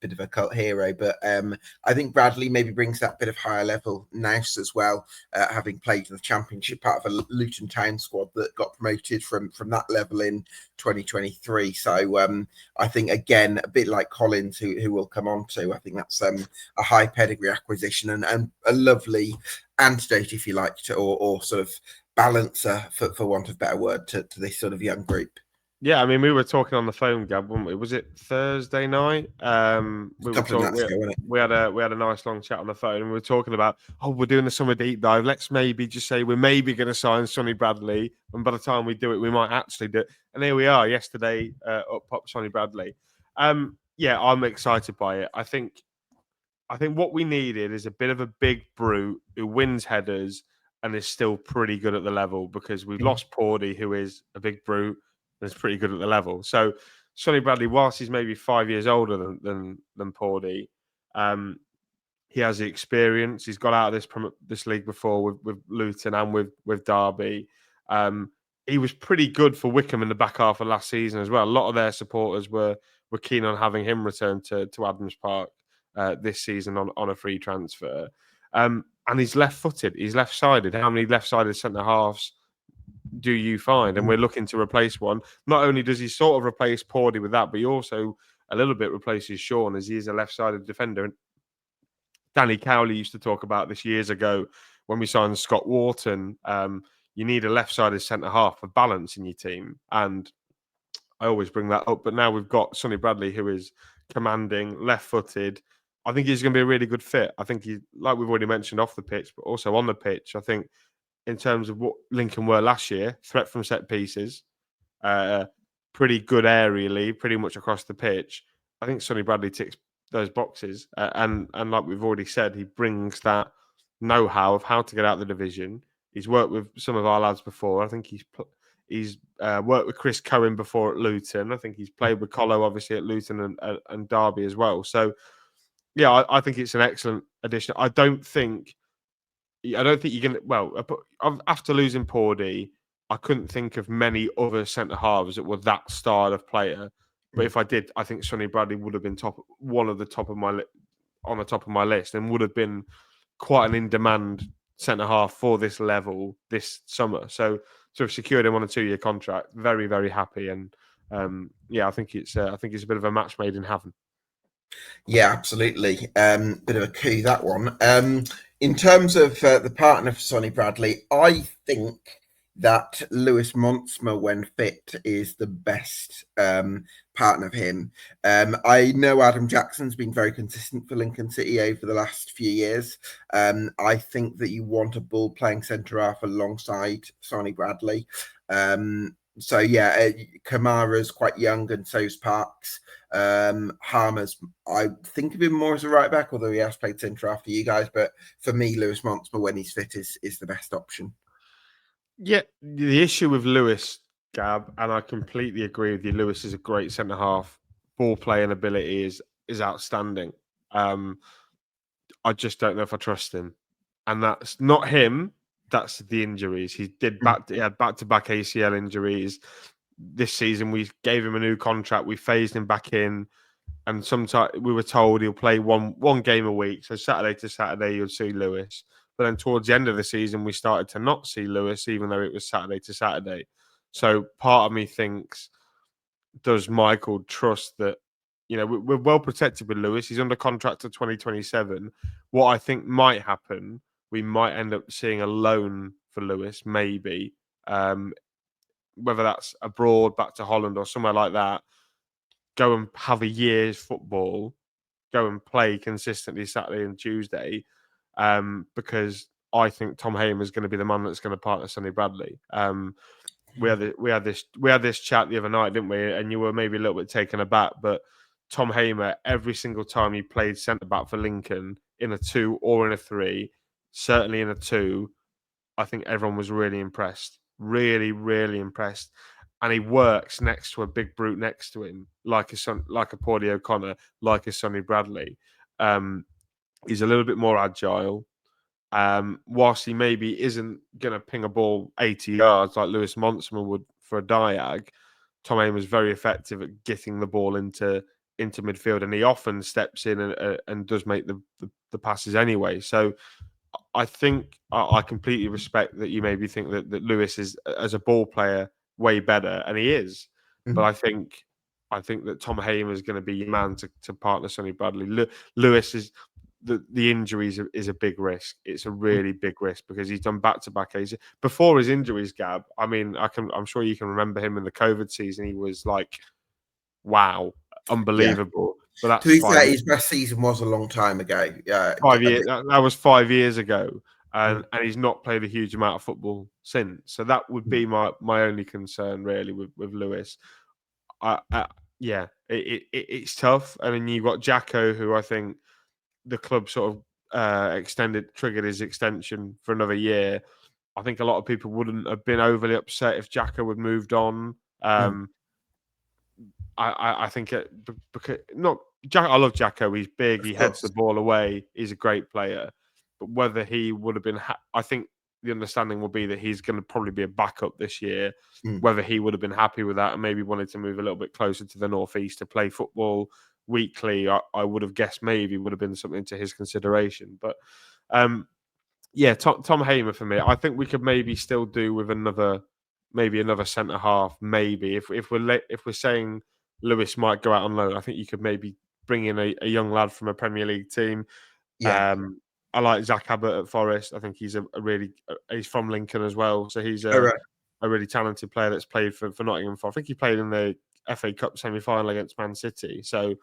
bit of a cult hero, but I think Bradley maybe brings that bit of higher level nous as well, having played in the Championship, part of a Luton Town squad that got promoted from that level in 2023. So I think again, a bit like Collins, who we'll come on to, I think that's a high pedigree acquisition and a lovely antidote, if you like, or sort of balancer, for want of a better word, to this sort of young group. Yeah, I mean, we were talking on the phone, Gab, weren't we? Was it Thursday night? We were talking. We had a nice long chat on the phone, and we were talking about, we're doing the summer deep dive. Let's maybe just say we're maybe going to sign Sonny Bradley, and by the time we do it, we might actually do it. And here we are. Yesterday, up popped Sonny Bradley. Yeah, I'm excited by it. I think what we needed is a bit of a big brute who wins headers and is still pretty good at the level, because we've lost Pordy, who is a big brute and is pretty good at the level. So Sonny Bradley, whilst he's maybe 5 years older than Pordy, he has the experience. He's got out of this league before with Luton and with Derby. He was pretty good for Wycombe in the back half of last season as well. A lot of their supporters were keen on having him return to Adams Park this season on a free transfer. And he's left-footed. He's left-sided. How many left-sided centre-halves do you find? And we're looking to replace one. Not only does he sort of replace Pordy with that, but he also a little bit replaces Sean, as he is a left-sided defender. And Danny Cowley used to talk about this years ago when we signed Scott Wharton. You need a left-sided centre-half for balance in your team. And I always bring that up. But now we've got Sonny Bradley, who is commanding, left-footed. I think he's going to be a really good fit. I think he, like we've already mentioned off the pitch, but also on the pitch, I think in terms of what Lincoln were last year, threat from set pieces, pretty good aerially, pretty much across the pitch. I think Sonny Bradley ticks those boxes. And like we've already said, he brings that know-how of how to get out of the division. He's worked with some of our lads before. I think he's worked with Chris Cohen before at Luton. I think he's played with Colo, obviously, at Luton and Derby as well. So, yeah, I think it's an excellent addition. I don't think you're going to... Well, after losing Pordy, I couldn't think of many other centre-halves that were that style of player. But if I did, I think Sonny Bradley would have been on the top of my list, and would have been quite an in-demand centre-half for this level this summer. So to have secured him on a 2-year contract, very, very happy. And I think it's a bit of a match made in heaven. Yeah, absolutely. Bit of a coup, that one. In terms of the partner for Sonny Bradley, I think that Lewis Montsma, when fit, is the best partner of him. I know Adam Jackson's been very consistent for Lincoln City over the last few years. I think that you want a ball-playing centre-half alongside Sonny Bradley. So yeah, Kamara's quite young, and so's Parks. Harmer's, I think of him more as a right back, although he has played centre half for you guys. But for me, Lewis Montsma, when he's fit, is the best option. Yeah, the issue with Lewis, Gab, and I completely agree with you. Lewis is a great centre half. Ball playing ability is outstanding. I just don't know if I trust him, and that's not him. That's the injuries. He had back-to-back ACL injuries. this season we gave him a new contract, we phased him back in, and sometimes we were told he'll play one game a week. So Saturday to Saturday, you'll see Lewis. But then towards the end of the season, we started to not see Lewis, even though it was Saturday to Saturday. So part of me thinks, does Michael trust that, we're well protected with Lewis. He's under contract to 2027. What I think might happen, we might end up seeing a loan for Lewis, maybe. Whether that's abroad, back to Holland or somewhere like that, go and have a year's football, go and play consistently Saturday and Tuesday, because I think Tom Hamer is going to be the man that's going to partner Sonny Bradley. We had this chat the other night, didn't we? And you were maybe a little bit taken aback, but Tom Hamer, every single time he played centre back for Lincoln in a 2 or in a 3, certainly in a 2, I think everyone was really impressed. Really, really impressed. And he works next to a big brute next to him, like a Paudie O'Connor, like a Sonny Bradley. He's a little bit more agile. Whilst he maybe isn't going to ping a ball 80 yards like Lewis Monsman would for a diag, Tom Hamer's very effective at getting the ball into midfield, and he often steps in and does make the passes anyway. So I think I completely respect that you maybe think that Lewis is, as a ball player, way better, and he is. Mm-hmm. But I think that Tom Hamer is going to be your man to partner Sonny Bradley. Lewis is the injuries is a big risk. It's a really big risk because he's done back-to-back. Before his injuries, Gab. I mean, I'm sure you can remember him in the COVID season. He was like, wow, unbelievable. Yeah. But that's to be fair, his best season was a long time ago. 5 years. That was 5 years ago, and Mm. he's not played a huge amount of football since. So that would be my only concern really with Lewis. Yeah, it's tough. And then you've got Jacko, who I think the club sort of triggered his extension for another year. I think a lot of people wouldn't have been overly upset if Jacko had moved on. I think because not Jack. I love Jacko. He's big. He heads the ball away. He's a great player. But whether he would have been, I think the understanding will be that he's going to probably be a backup this year. Whether he would have been happy with that and maybe wanted to move a little bit closer to the northeast to play football weekly, I would have guessed maybe would have been something to his consideration. But yeah, Tom Hamer for me. I think we could maybe still do with another centre half. Maybe if we're saying Lewis might go out on loan, I think you could maybe bring in a young lad from a Premier League team. Yeah. I like Zach Abbott at Forest. I think he's he's from Lincoln as well, so he's Right. a really talented player that's played for Nottingham Forest. I think he played in the FA Cup semi-final against Man City, so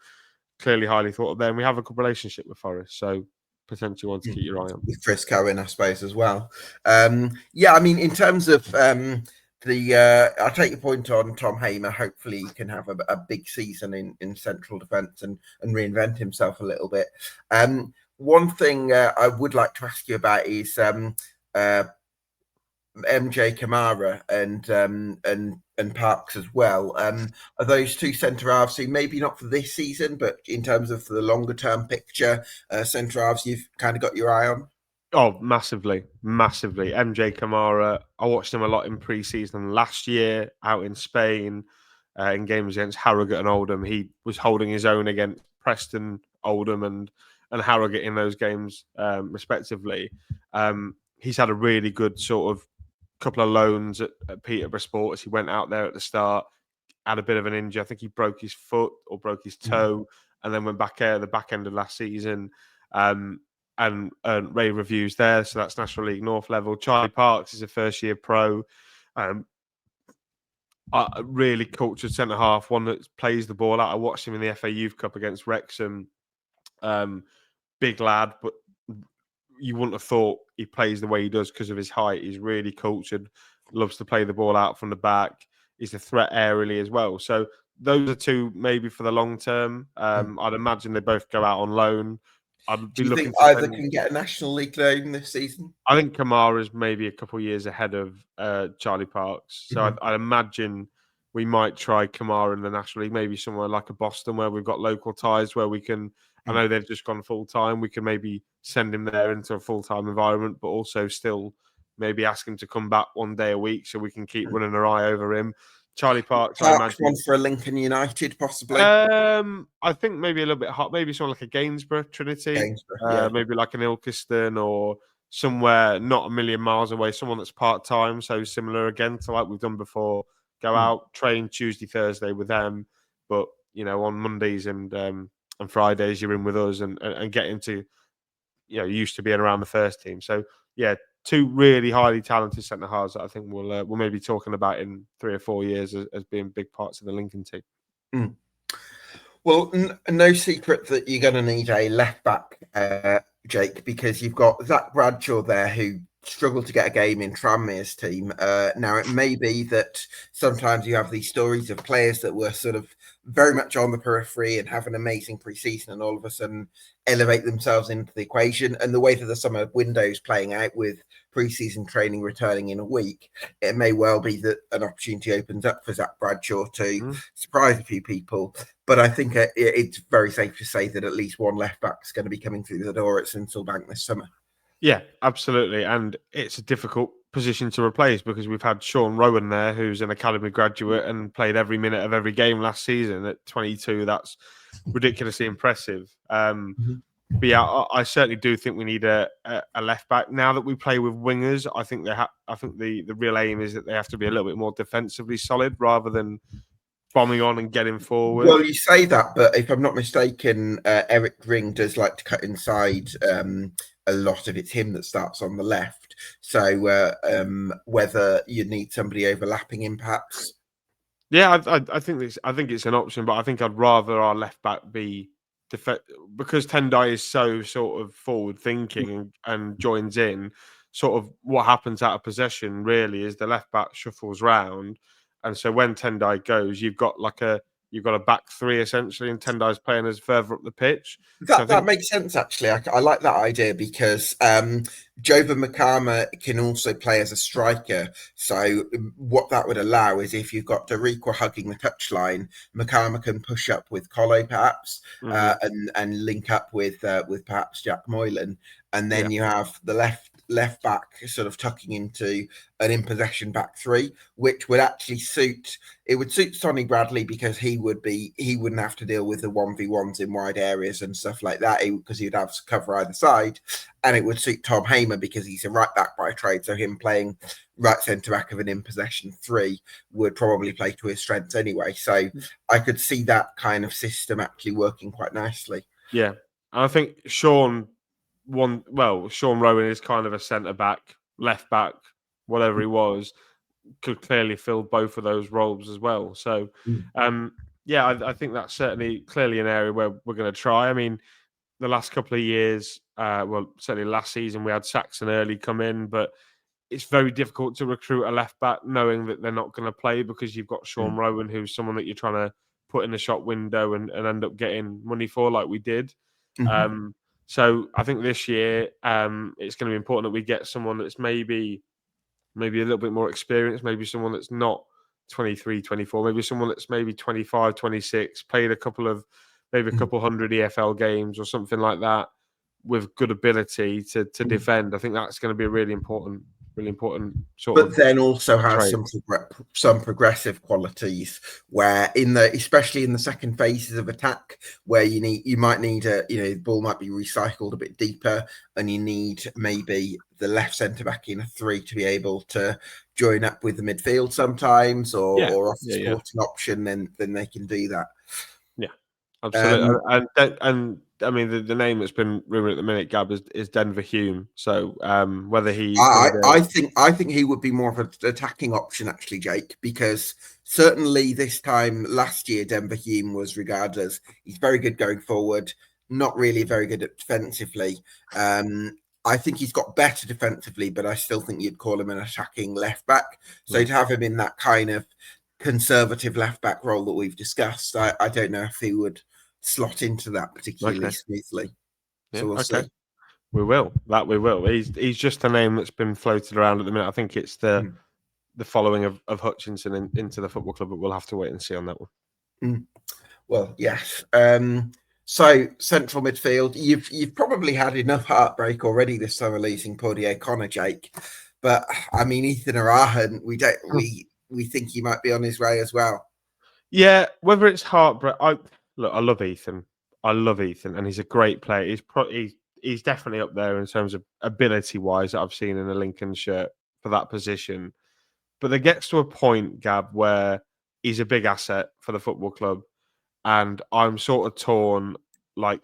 clearly highly thought of there. And we have a good relationship with Forest, so potentially one to keep your eye on. With Chris Cohen, I suppose, as well. Yeah, I mean, in terms of I take your point on Tom Hamer. Hopefully, he can have a big season in central defence and reinvent himself a little bit. One thing I would like to ask you about is MJ Kamara and Parks as well. Are those two centre halves who maybe not for this season, but in terms of the longer term picture, centre halves you've kind of got your eye on? Oh, massively. MJ Kamara, I watched him a lot in pre-season last year out in Spain in games against Harrogate and Oldham. He was holding his own against Preston, Oldham and Harrogate in those games, respectively. He's had a really good sort of couple of loans at Peterborough Sports. He went out there at the start, had a bit of an injury. I think he broke his foot or broke his toe, and then went back at the back end of last season. And rave reviews there. So that's National League North level. Charlie Parks is a first-year pro. A really cultured centre-half, one that plays the ball out. I watched him in the FA Youth Cup against Wrexham. Big lad, but you wouldn't have thought he plays the way he does because of his height. He's really cultured, loves to play the ball out from the back. He's a threat aerially as well. So those are two maybe for the long term. I'd imagine they both go out on loan. I'd be Do you looking think to either can get a National League loan this season? I think Kamara's maybe a couple of years ahead of Charlie Parks. So I'd imagine we might try Kamara in the National League, maybe somewhere like a Boston where we've got local ties where we can, I know they've just gone full-time, we can maybe send him there into a full-time environment, but also still maybe ask him to come back one day a week so we can keep running our eye over him. Charlie Parks, I Parks imagine. one for a Lincoln United, possibly. I think maybe a little bit hot. Maybe someone like a Gainsborough Trinity, Gainsborough, yeah. maybe like an Ilkeston or somewhere not a million miles away. Someone that's part time, so similar again to like we've done before. Go out, train Tuesday, Thursday with them, but on Mondays and Fridays you're in with us and get into used to being around the first team. So yeah, two really highly talented centre halves that I think we'll maybe be talking about in 3 or 4 years as being big parts of the Lincoln team. Mm. Well, no secret that you're going to need a left back, Jake, because you've got Zach Bradshaw there who struggled to get a game in Tranmere's team. Now, it may be that sometimes you have these stories of players that were sort of very much on the periphery and have an amazing preseason and all of a sudden elevate themselves into the equation. And the way that the summer window is playing out with preseason training returning in a week, it may well be that an opportunity opens up for Zach Bradshaw to surprise a few people. But I think it's very safe to say that at least one left back is going to be coming through the door at Sincilbank this summer. Yeah, absolutely. And it's a difficult position to replace because we've had Sean Rowan there, who's an academy graduate and played every minute of every game last season at 22. That's ridiculously impressive. But yeah, I certainly do think we need a left back. Now that we play with wingers, I think the real aim is that they have to be a little bit more defensively solid rather than bombing on and getting forward. Well, you say that, but if I'm not mistaken, Eric Ring does like to cut inside a lot of it's him that starts on the left. So whether you need somebody overlapping him, perhaps. Yeah, I think it's an option, but I think I'd rather our left back be because Tendai is so sort of forward thinking and joins in. Sort of what happens out of possession really is the left back shuffles round, and so when Tendai goes, you've got a back three essentially, and Tendai's playing as further up the pitch. That makes sense, actually. I like that idea because Joba Makama can also play as a striker. So what that would allow is if you've got Dariqua hugging the touchline, Makama can push up with Colo perhaps and link up with perhaps Jack Moylan. And then you have the left back sort of tucking into an in possession back three, which would actually suit Sonny Bradley because he wouldn't have to deal with the 1v1s in wide areas and stuff like that because he'd have to cover either side, and it would suit Tom Hamer because he's a right back by trade, so him playing right centre back of an in possession three would probably play to his strengths anyway. So I could see that kind of system actually working quite nicely. Yeah, and I think Sean Rowan is kind of a centre back, left back, whatever he was, could clearly fill both of those roles as well. So, I think that's clearly an area where we're going to try. I mean, the last couple of years, certainly last season, we had Saxon early come in, but it's very difficult to recruit a left back knowing that they're not going to play because you've got Sean Rowan, who's someone that you're trying to put in the shop window and end up getting money for like we did. So I think this year it's going to be important that we get someone that's maybe a little bit more experienced, maybe someone that's not 23, 24, maybe someone that's maybe 25, 26, played a couple hundred EFL games or something like that with good ability to defend. I think that's going to be a really important sort of. But then also has trait. some progressive qualities where especially in the second phases of attack where you might need the ball might be recycled a bit deeper and you need maybe the left centre back in a three to be able to join up with the midfield sometimes or off the supporting option, then they can do that. Yeah, absolutely. And I mean the name that's been rumoured at the minute, Gab, is Denver Hume. So whether he's I think he would be more of an attacking option actually, Jake, because certainly this time last year Denver Hume was regarded as he's very good going forward, not really very good at defensively. I think he's got better defensively, but I still think you'd call him an attacking left back. So to have him in that kind of conservative left back role that we've discussed, I don't know if he would slot into that particularly smoothly. So we'll see. We will. He's just a name that's been floated around at the minute. I think it's the following of Hutchinson into the football club, but we'll have to wait and see on that one. Well, yes. So central midfield, you've probably had enough heartbreak already this summer losing Portier Connor, Jake. But I mean, Ethan Arahan, we we think he might be on his way as well. Yeah, whether it's heartbreak, I love Ethan. I love Ethan, and he's a great player. He's definitely up there in terms of ability wise that I've seen in a Lincoln shirt for that position. But there gets to a point, Gab, where he's a big asset for the football club, and I'm sort of torn. Like,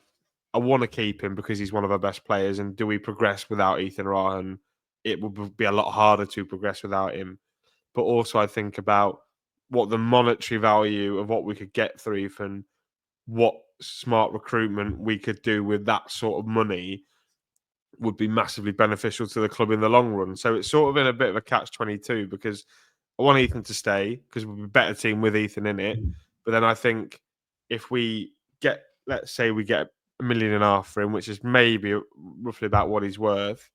I want to keep him because he's one of our best players, and do we progress without Ethan Rahan? It would be a lot harder to progress without him. But also, I think about what the monetary value of what we could get through Ethan, what smart recruitment we could do with that sort of money would be massively beneficial to the club in the long run. So it's sort of in a bit of a catch-22 because I want Ethan to stay because we'll be a better team with Ethan in it. But then I think if we get, let's say we get 1.5 million for him, which is maybe roughly about what he's worth,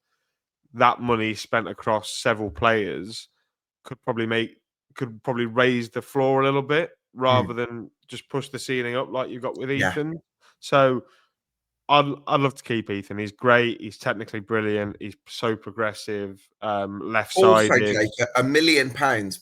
that money spent across several players could probably raise the floor a little bit rather than just push the ceiling up like you've got with Yeah. Ethan. So I'd love to keep Ethan. He's great. He's technically brilliant. He's so progressive, Also, left-sided. Jake, £1 million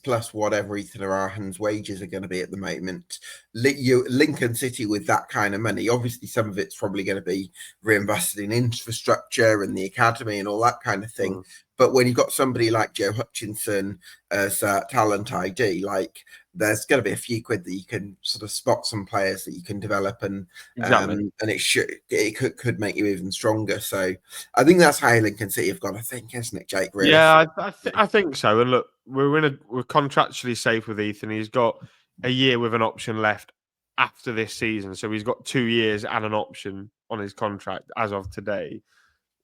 plus whatever Ethan Arahan's wages are going to be at the moment. Lincoln City with that kind of money, obviously some of it's probably going to be reinvested in infrastructure and the academy and all that kind of thing. But when you've got somebody like Joe Hutchinson as talent ID, like there's going to be a few quid that you can sort of spot some players that you can develop, and Exactly. and it could make you even stronger. So I think that's how Lincoln City have got to think, isn't it, Jake? Realistically. Yeah, I think so. And look, we're contractually safe with Ethan. He's got a year with an option left after this season, so he's got 2 years and an option on his contract as of today.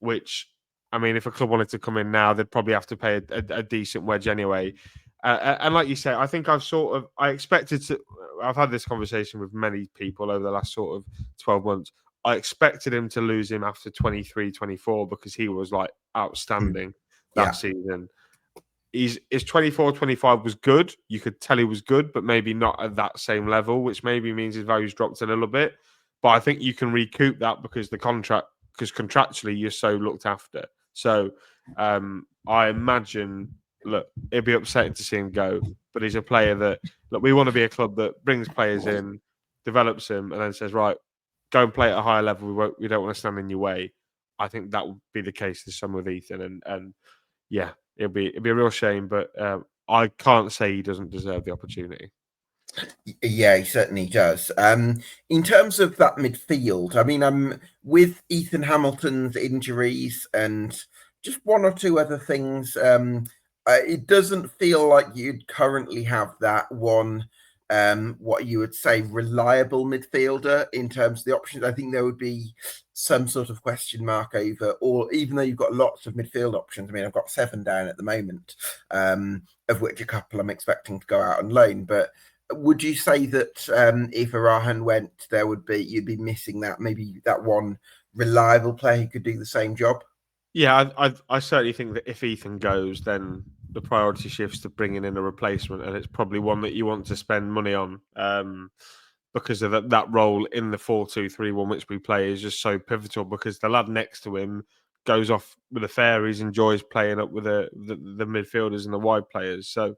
Which, I mean, if a club wanted to come in now, they'd probably have to pay a decent wedge anyway. And like you say, I think I expected to. I've had this conversation with many people over the last sort of 12 months. I expected him to lose him after 23, 24 because he was like outstanding that Yeah. season. His 24, 25 was good. You could tell he was good, but maybe not at that same level, which maybe means his value's dropped a little bit. But I think you can recoup that because contractually you're so looked after. So I imagine, look, it'd be upsetting to see him go, but he's a player that, look, we want to be a club that brings players in, develops them, and then says, right, go and play at a higher level. We don't want to stand in your way. I think that would be the case this summer with Ethan, and yeah, it'd be a real shame, but I can't say he doesn't deserve the opportunity. Yeah, he certainly does. In terms of that midfield, I mean, with Ethan Hamilton's injuries and just one or two other things, it doesn't feel like you'd currently have that one, what you would say, reliable midfielder in terms of the options. I think there would be some sort of question mark over, or even though you've got lots of midfield options. I mean, I've got 7 down at the moment, of which a couple I'm expecting to go out on loan, but would you say that if Arahan went, you'd be missing that, maybe that one reliable player who could do the same job? Yeah, I certainly think that if Ethan goes, then the priority shifts to bringing in a replacement, and it's probably one that you want to spend money on because of that role in the 4-2-3-1 which we play is just so pivotal. Because the lad next to him goes off with the fairies, enjoys playing up with the midfielders and the wide players. So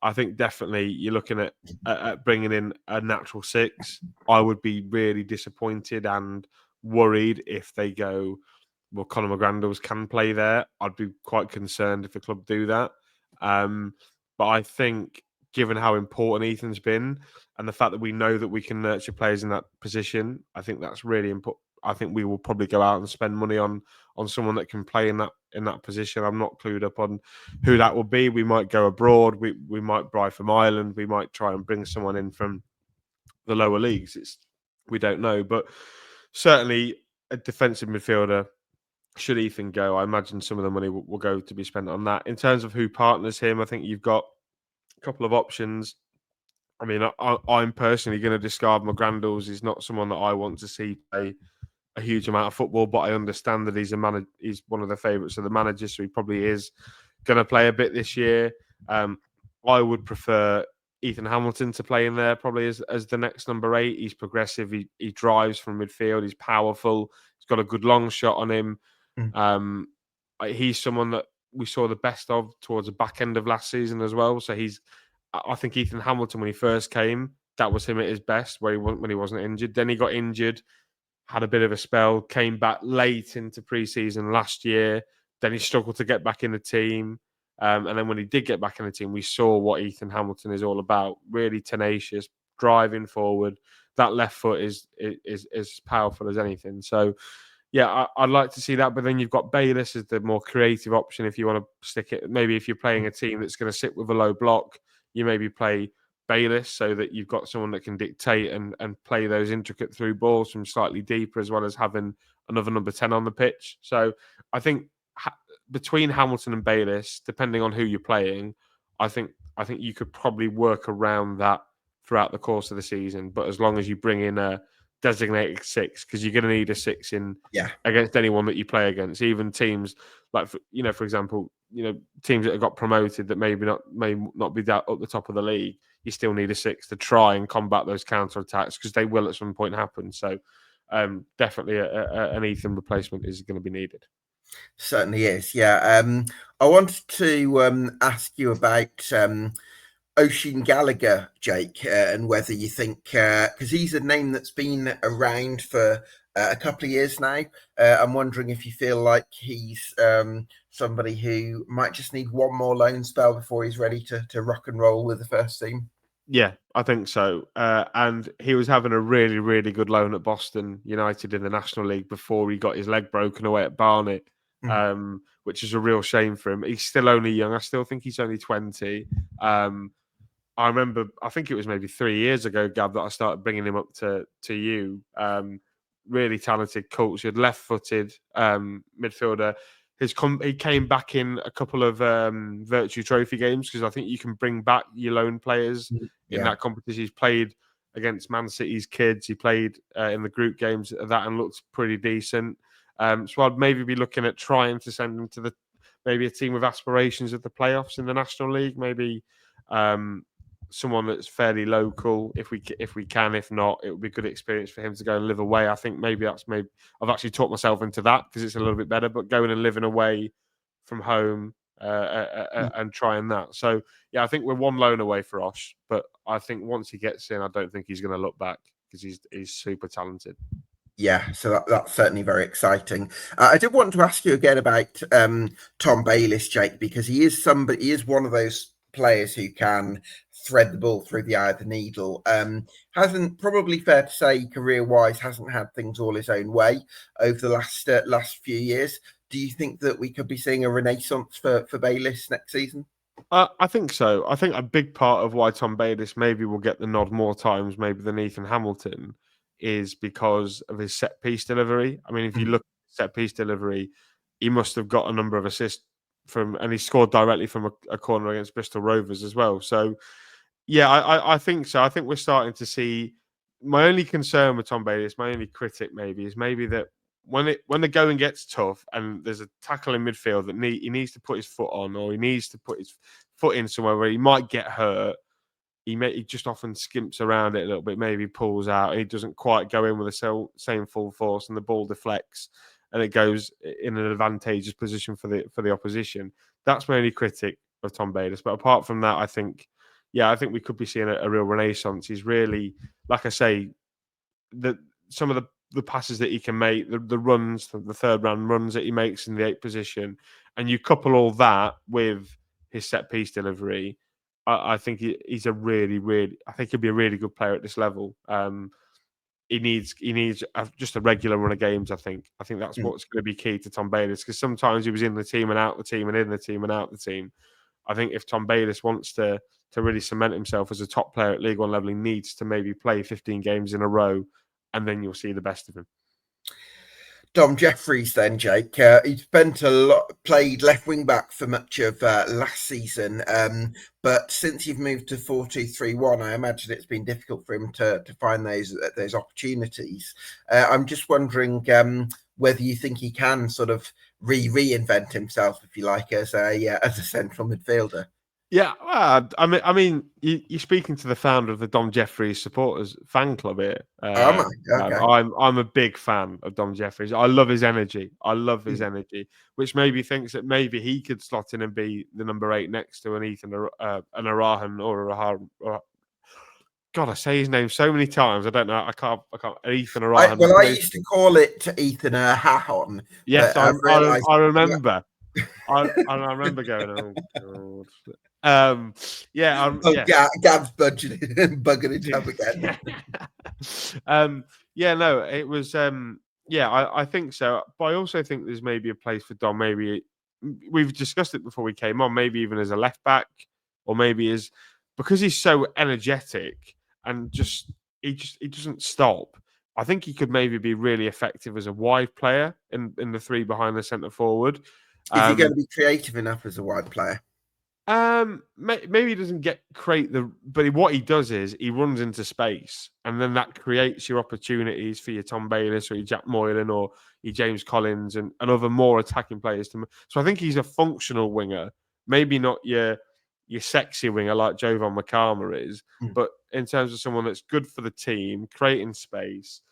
I think definitely you're looking at bringing in a natural 6. I would be really disappointed and worried if they go, well, Conor McGrandles can play there. I'd be quite concerned if the club do that. But I think, given how important Ethan's been and the fact that we know that we can nurture players in that position, I think that's really important. I think we will probably go out and spend money on someone that can play in that position. I'm not clued up on who that will be. We might go abroad. We might buy from Ireland. We might try and bring someone in from the lower leagues. We don't know, but certainly a defensive midfielder. Should Ethan go, I imagine some of the money will go to be spent on that. In terms of who partners him, I think you've got a couple of options. I mean, I'm personally going to discard McGrandles. He's not someone that I want to see play a huge amount of football, but I understand that he's one of the favourites of the manager, so he probably is going to play a bit this year. I would prefer Ethan Hamilton to play in there probably as the next number 8. He's progressive. He drives from midfield. He's powerful. He's got a good long shot on him. He's someone that we saw the best of towards the back end of last season as well. So he's I think Ethan Hamilton, when he first came, that was him at his best, when he wasn't injured. Then he got injured, had a bit of a spell, came back late into pre-season last year. Then he struggled to get back in the team. And then when he did get back in the team, we saw what Ethan Hamilton is all about. Really tenacious, driving forward. That left foot is as powerful as anything. So, yeah, I'd like to see that. But then you've got Bayliss as the more creative option if you want to stick it. Maybe if you're playing a team that's going to sit with a low block, you maybe play Bayliss so that you've got someone that can dictate and play those intricate through balls from slightly deeper, as well as having another number 10 on the pitch. So I think between Hamilton and Bayliss, depending on who you're playing, I think you could probably work around that throughout the course of the season. But as long as you bring in a designated six, because you're going to need a six in against anyone that you play against, even teams like, for example, teams that have got promoted that may not be that up the top of the league. You still need a six to try and combat those counter attacks, because they will at some point happen. So definitely an Ethan replacement is going to be needed. Certainly is, yeah. I wanted to ask you about Oisin Gallagher, Jake, and whether you think, because he's a name that's been around for a couple of years now, I'm wondering if you feel like he's somebody who might just need one more loan spell before he's ready to rock and roll with the first team. Yeah, I think so. And he was having a really, really good loan at Boston United in the National League before he got his leg broken away at Barnet, which is a real shame for him. He's still only young. I still think he's only 20. I remember, I think it was maybe 3 years ago, Gab, that I started bringing him up to you. Really talented, cultured, left-footed midfielder. He came back in a couple of Virtue Trophy games, because I think you can bring back your loan players in that competition. He's played against Man City's kids. He played in the group games of that and looked pretty decent. So I'd maybe be looking at trying to send him to maybe a team with aspirations of the playoffs in the National League. Maybe someone that's fairly local, if we can. If not, it would be a good experience for him to go and live away. I think maybe I've actually taught myself into that, because it's a little bit better. But going and living away from home and trying that. So yeah, I think we're one loan away for Osh, but I think once he gets in, I don't think he's going to look back, because he's super talented. Yeah, so that's certainly very exciting. I did want to ask you again about Tom Bayliss, Jake, because he is one of those players who can thread the ball through the eye of the needle. Hasn't, probably fair to say, career-wise, hasn't had things all his own way over the last few years. Do you think that we could be seeing a renaissance for Bayliss next season? I think so. I think a big part of why Tom Bayliss maybe will get the nod more times maybe than Ethan Hamilton is because of his set piece delivery. I mean, if you look at set piece delivery, he must have got a number of assists and he scored directly from a corner against Bristol Rovers as well. So yeah, I think so. I think we're starting to see. My only concern with Tom Bayliss, my only critic maybe, is maybe that when the going gets tough and there's a tackle in midfield that he needs to put his foot on, or he needs to put his foot in somewhere where he might get hurt, he just often skimps around it a little bit, maybe pulls out, and he doesn't quite go in with the same full force, and the ball deflects and it goes in an advantageous position for the opposition. That's my only critic of Tom Bayliss. But apart from that, I think we could be seeing a real renaissance. He's really, like I say, some of the passes that he can make, the runs, the third round runs that he makes in the 8th position, and you couple all that with his set piece delivery, I think he's a really, really, I think he'll be a really good player at this level. He needs just a regular run of games. I think that's what's going to be key to Tom Bayliss, because sometimes he was in the team and out the team and in the team and out the team. I think if Tom Bayliss wants to really cement himself as a top player at League One level, he needs to maybe play 15 games in a row, and then you'll see the best of him. Dom Jeffries, then, Jake. He played left wing back for much of last season, but since you've moved to 4-2-3-1, I imagine it's been difficult for him to find those opportunities. I'm just wondering whether you think he can sort of reinvent himself, if you like, as a central midfielder. Yeah, well, I mean, you're speaking to the founder of the Dom Jeffries supporters fan club here. Oh my, okay. I'm a big fan of Dom Jeffries. I love his energy. I love his Mm. energy, which maybe thinks that maybe he could slot in and be the number 8 next to an Ethan, an Arahan or a Arahan. God, I say his name so many times. I don't know. I can't. Ethan Arahan. I used to call it Ethan Hahon, Yes, but I've realised. I remember. I remember going, oh god. Yeah. Gab's bugging it up again. Yeah, no, it was. Yeah, I think so. But I also think there's maybe a place for Dom. Maybe we've discussed it before we came on. Maybe even as a left back, or maybe as because he's so energetic and he doesn't stop. I think he could maybe be really effective as a wide player in the three behind the centre forward. Is he going to be creative enough as a wide player? Maybe he doesn't create but what he does is he runs into space, and then that creates your opportunities for your Tom Bayliss or your Jack Moylan or your James Collins and other more attacking players. So I think he's a functional winger, maybe not your sexy winger like Jovan Makama is, but in terms of someone that's good for the team, creating space,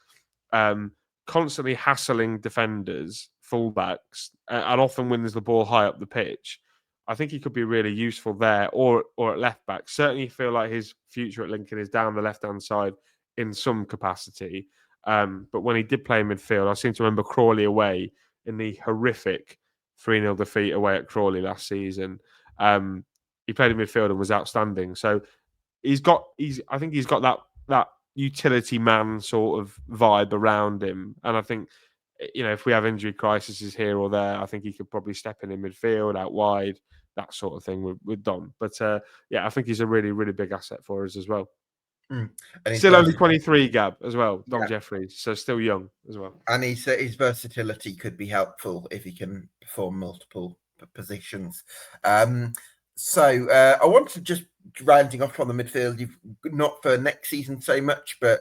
constantly hassling defenders, fullbacks, and often wins the ball high up the pitch. I think he could be really useful there or at left back. Certainly feel like his future at Lincoln is down the left-hand side in some capacity. But when he did play in midfield, I seem to remember Crawley away in the horrific 3-0 defeat away at Crawley last season. He played in midfield and was outstanding. So I think he's got that utility man sort of vibe around him. And I think, if we have injury crises here or there, I think he could probably step in midfield, out wide, that sort of thing with Dom. But I think he's a really, really big asset for us as well. And still only 23, Gab, as well, Dom Jeffries, so still young as well. And his versatility could be helpful if he can perform multiple positions. So I want to just rounding off on the midfield. You've not for next season so much, but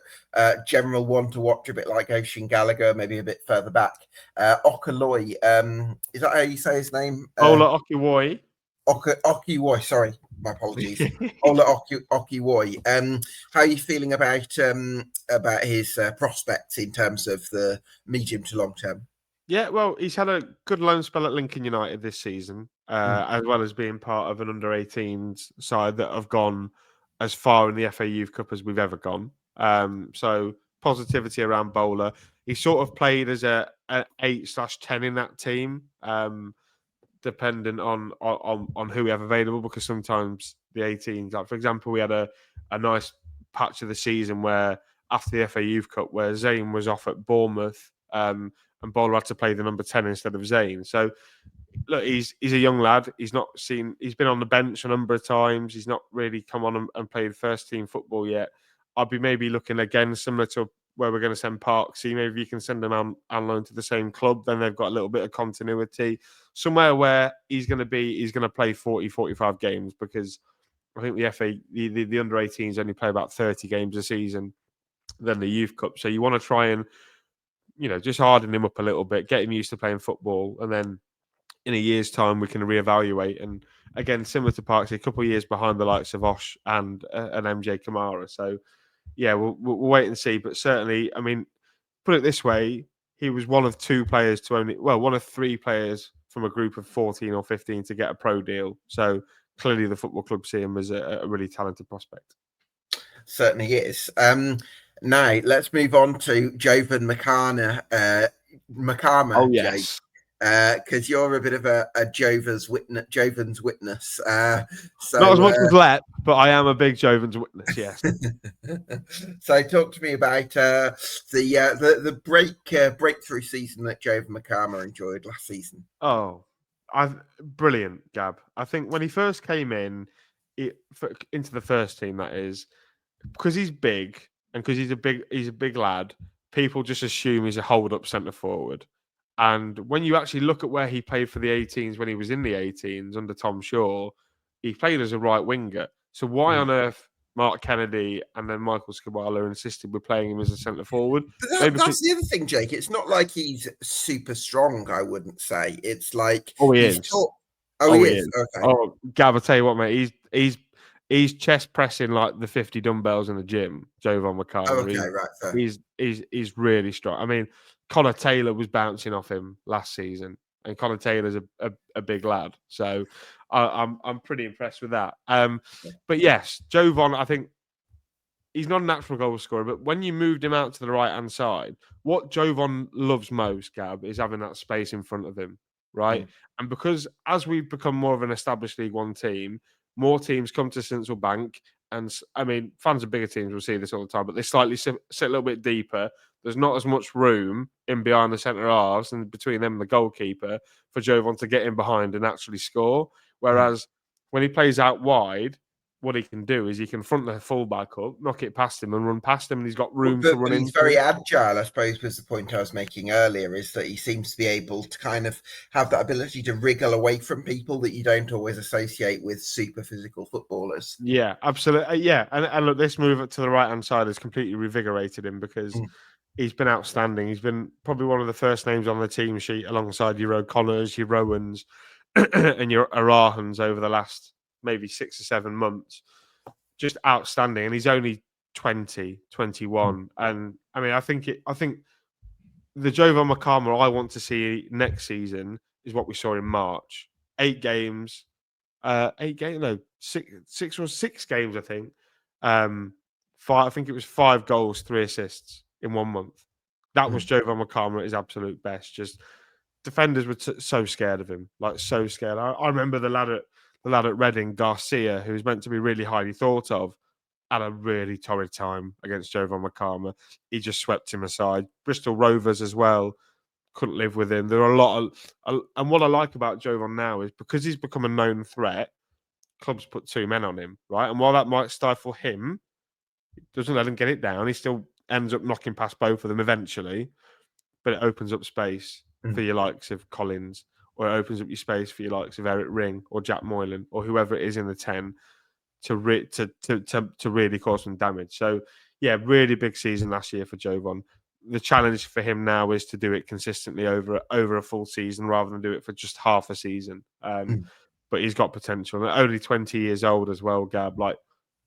general one to watch, a bit like Ocean Gallagher, maybe a bit further back. Okaloy, is that how you say his name? Ola Okiwoi. Okiwoi, sorry, my apologies. Ola Okiwoi. How are you feeling about his prospects in terms of the medium to long term? Yeah, well, he's had a good loan spell at Lincoln United this season, as well as being part of an under-18s side that have gone as far in the FA Youth Cup as we've ever gone. So positivity around Bowler. He sort of played as an 8/10 in that team, dependent on who we have available, because sometimes the 18s, like for example, we had a nice patch of the season where after the FA Youth Cup, where Zane was off at Bournemouth, and Bowler had to play the number 10 instead of Zane. So look, he's a young lad. He's been on the bench a number of times. He's not really come on and played first team football yet. I'd be maybe looking again similar to where we're going to send Parksy. Maybe you can send them on loan to the same club. Then they've got a little bit of continuity. Somewhere where he's going to play 40, 45 games, because I think the FA, the under 18s only play about 30 games a season, then the Youth Cup. So you want to try and, just harden him up a little bit, get him used to playing football, and then in a year's time we can reevaluate. And again, similar to Parksy, a couple of years behind the likes of Osh and an MJ Kamara. So yeah, we'll wait and see. But certainly, I mean, put it this way, he was one of 3 players from a group of 14 or 15 to get a pro deal. So clearly the football club see him as a really talented prospect. Certainly is. Now let's move on to Jovan Makama. Oh yes, because you're a bit of a Jovan's witness. So not as much as Lep, but I am a big Jovan's witness. Yes. So talk to me about the breakthrough season that Jovan Makama enjoyed last season. Oh, brilliant, Gab. I think when he first came into the first team, that is, because he's big and because he's a big lad, people just assume he's a hold-up centre forward. And when you actually look at where he played for the 18s when he was in the 18s under Tom Shaw, he played as a right winger. So why on earth Mark Kennedy and then Michael Skibala insisted we're playing him as a centre forward? But that's the other thing, Jake. It's not like he's super strong, I wouldn't say. It's like he is. He is. Okay. Oh, Gav, I tell you what, mate. he's chest pressing like the 50 dumbbells in the gym. Jovan Oh, McCarthy. okay, right. So. He's really strong. I mean, Connor Taylor was bouncing off him last season, and Connor Taylor's a big lad. So I'm pretty impressed with that. But yes, Jovan, I think he's not a natural goal scorer, but when you moved him out to the right hand side, what Jovan loves most, Gab, is having that space in front of him, right? And because as we've become more of an established League One team, more teams come to Central Bank. And I mean, fans of bigger teams will see this all the time, but they slightly sit a little bit deeper. There's not as much room in behind the centre halves and between them and the goalkeeper for Jovan to get in behind and actually score. Whereas when he plays out wide, what he can do is he can front the fullback up, knock it past him, and run past him, and he's got room to run He's into very him. agile, I suppose, was the point I was making earlier, is that he seems to be able to kind of have that ability to wriggle away from people that you don't always associate with super physical footballers. Yeah, absolutely. Yeah, and look, this move to the right-hand side has completely revigorated him because he's been outstanding. He's been probably one of the first names on the team sheet alongside your O'Connors, your Rowans, and your Arahans over the last maybe 6 or 7 months. Just outstanding. And he's only 20, 21. And I mean, I think the Jovan Makama I want to see next season is what we saw in March. 8 games, no, six games, I think. I think it was 5 goals, 3 assists in 1 month. That was Jovan Makama at his absolute best. Just defenders were so scared of him, like so scared. I remember the lad at Reading, Garcia, who was meant to be really highly thought of, had a really torrid time against Jovan Makama. He just swept him aside. Bristol Rovers as well couldn't live with him. There are a lot of, and what I like about Jovan now is because he's become a known threat, clubs put 2 men on him, right? And while that might stifle him, it doesn't let him get it down. He still ends up knocking past both of them eventually, but it opens up space for your likes of Collins, or it opens up your space for your likes of Eric Ring or Jack Moylan or whoever it is in the 10 to really cause some damage. So, yeah, really big season last year for Jovan. The challenge for him now is to do it consistently over a full season rather than do it for just half a season. But he's got potential. And only 20 years old as well, Gab. Like,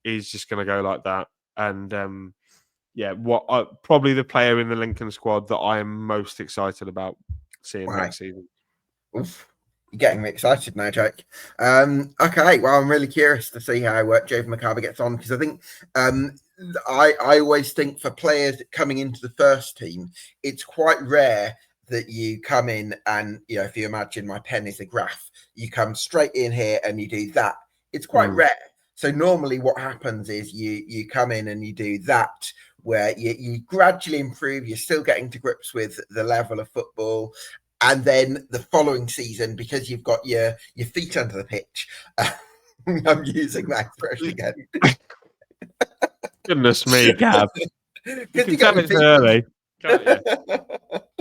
he's just going to go like that. And probably the player in the Lincoln squad that I am most excited about seeing next season. Oof. You're getting me excited now, Jake. Okay, well, I'm really curious to see how Jovan Makaba gets on, because I think I always think for players coming into the first team, it's quite rare that you come in and, if you imagine my pen is a graph, you come straight in here and you do that. It's quite rare. So normally what happens is you come in and you do that, where you gradually improve, you're still getting to grips with the level of football. And then the following season, because you've got your feet under the pitch, I'm using that expression again. Goodness me, Gab. You can tell it's early, can't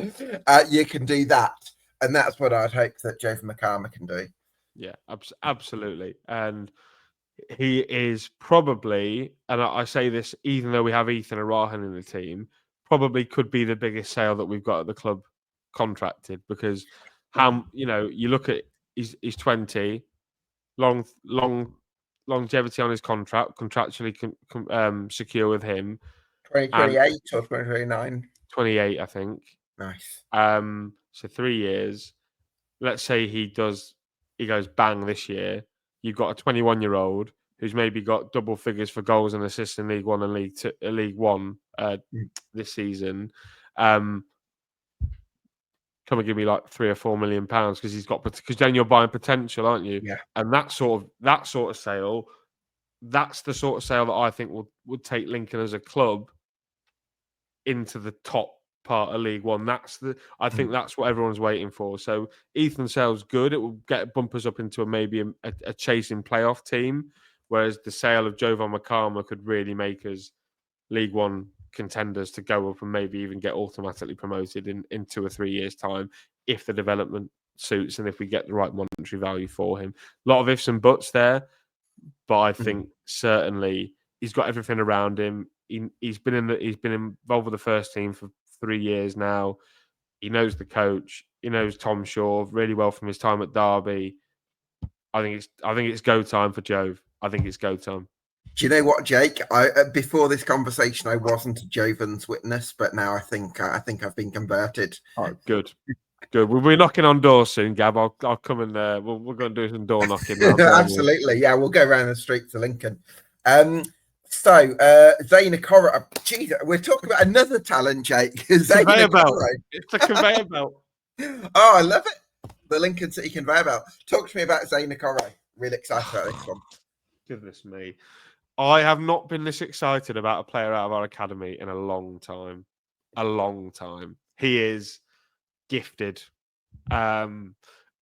you? You can do that. And that's what I'd hope that Jovan Makama can do. Yeah, absolutely. And he is probably, and I say this even though we have Ethan Arahan in the team, probably could be the biggest sale that we've got at the club contracted, because you look at he's 20, long longevity on his contract, contractually secure with him. 2028 or 2029? 28, I think. Nice. So 3 years. Let's say he goes bang this year. You've got a 21-year-old who's maybe got double figures for goals and assists in League One and League One this season. Come and give me like £3 or £4 million because then you're buying potential, aren't you? Yeah. And that sort of sale, that's the sort of sale that I think would take Lincoln as a club into the top part of League One. I think that's what everyone's waiting for. So Ethan sale's good. It will bump us up into maybe a chasing playoff team, whereas the sale of Jovan Makama could really make us League One contenders to go up and maybe even get automatically promoted in 2 or 3 years' time if the development suits and if we get the right monetary value for him. A lot of ifs and buts there, but I think certainly he's got everything around him. He's been involved with the first team for 3 years now. He knows the coach. He knows Tom Shaw really well from his time at Derby. I think it's go time for Jove. I think it's go time. Do you know what, Jake? Before this conversation, I wasn't a Jovan's witness, but now I think I've been converted. Oh, good. Good. We'll be knocking on doors soon, Gab. I'll come and we're going to do some door knocking around Birmingham. Absolutely, yeah. We'll go around the streets of Lincoln. So Zayn Akora, geez, we're talking about another talent, Jake. Conveyor belt. It's a conveyor belt. Oh, I love it. The Lincoln City conveyor belt. Talk to me about Zayn Akora. Really excited about this one. Goodness me. I have not been this excited about a player out of our academy in a long time. A long time. He is gifted. I mean,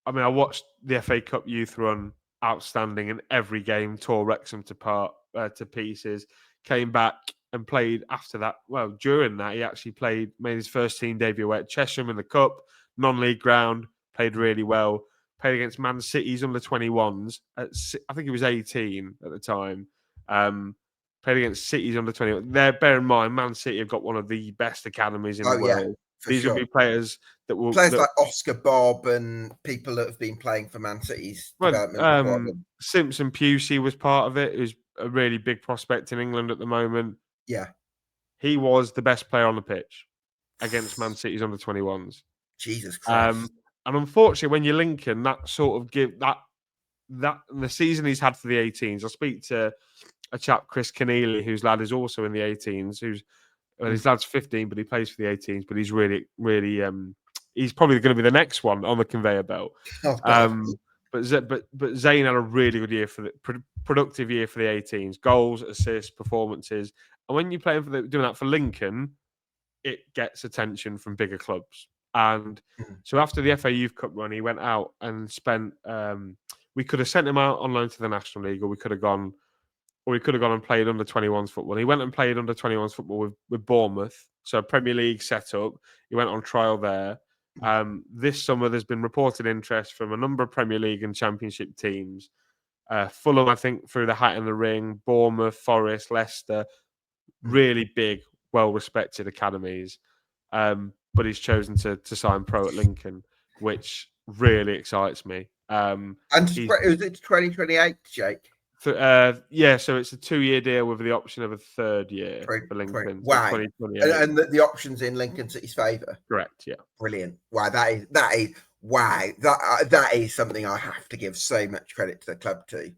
I watched the FA Cup youth run, outstanding in every game, tore Wrexham to pieces, came back and played after that. Well, during that, he actually made his first team debut at Chesham in the Cup, non-league ground, played really well. Played against Man City's under-21s. I think he was 18 at the time. Played against City's under-21. Bear in mind, Man City have got one of the best academies in the world. These will be players that will... like Oscar Bob and people that have been playing for Man City's development department. Simpson Pusey was part of it. Who's a really big prospect in England at the moment. Yeah. He was the best player on the pitch against Man City's under-21s. Jesus Christ. And unfortunately, when you're Lincoln, that sort of that the season he's had for the 18s. I'll speak to a chap, Chris Keneally, whose lad is also in the 18s. His lad's 15, but he plays for the 18s. But he's really, really, he's probably going to be the next one on the conveyor belt. Oh, but Zayn had a really good year for the productive year for the 18s. Goals, assists, performances, and when you play doing that for Lincoln, it gets attention from bigger clubs. And so after the FA Youth Cup run, he went out and spent. We could have sent him out on loan to the National League, or we could have gone and played under 21s football. He went and played under 21s football with Bournemouth, so Premier League setup. He went on trial there. This summer, there's been reported interest from a number of Premier League and Championship teams. Fulham, I think, through the hat in the ring. Bournemouth, Forest, Leicester, really big, well-respected academies. But he's chosen to sign pro at Lincoln, which really excites me. And is it 2028, Jake? Yeah, so it's a 2-year deal with the option of a 3rd year for Lincoln. Wow. And the option's in Lincoln City's favour? Correct, yeah. Brilliant. Wow, that is something I have to give so much credit to the club to.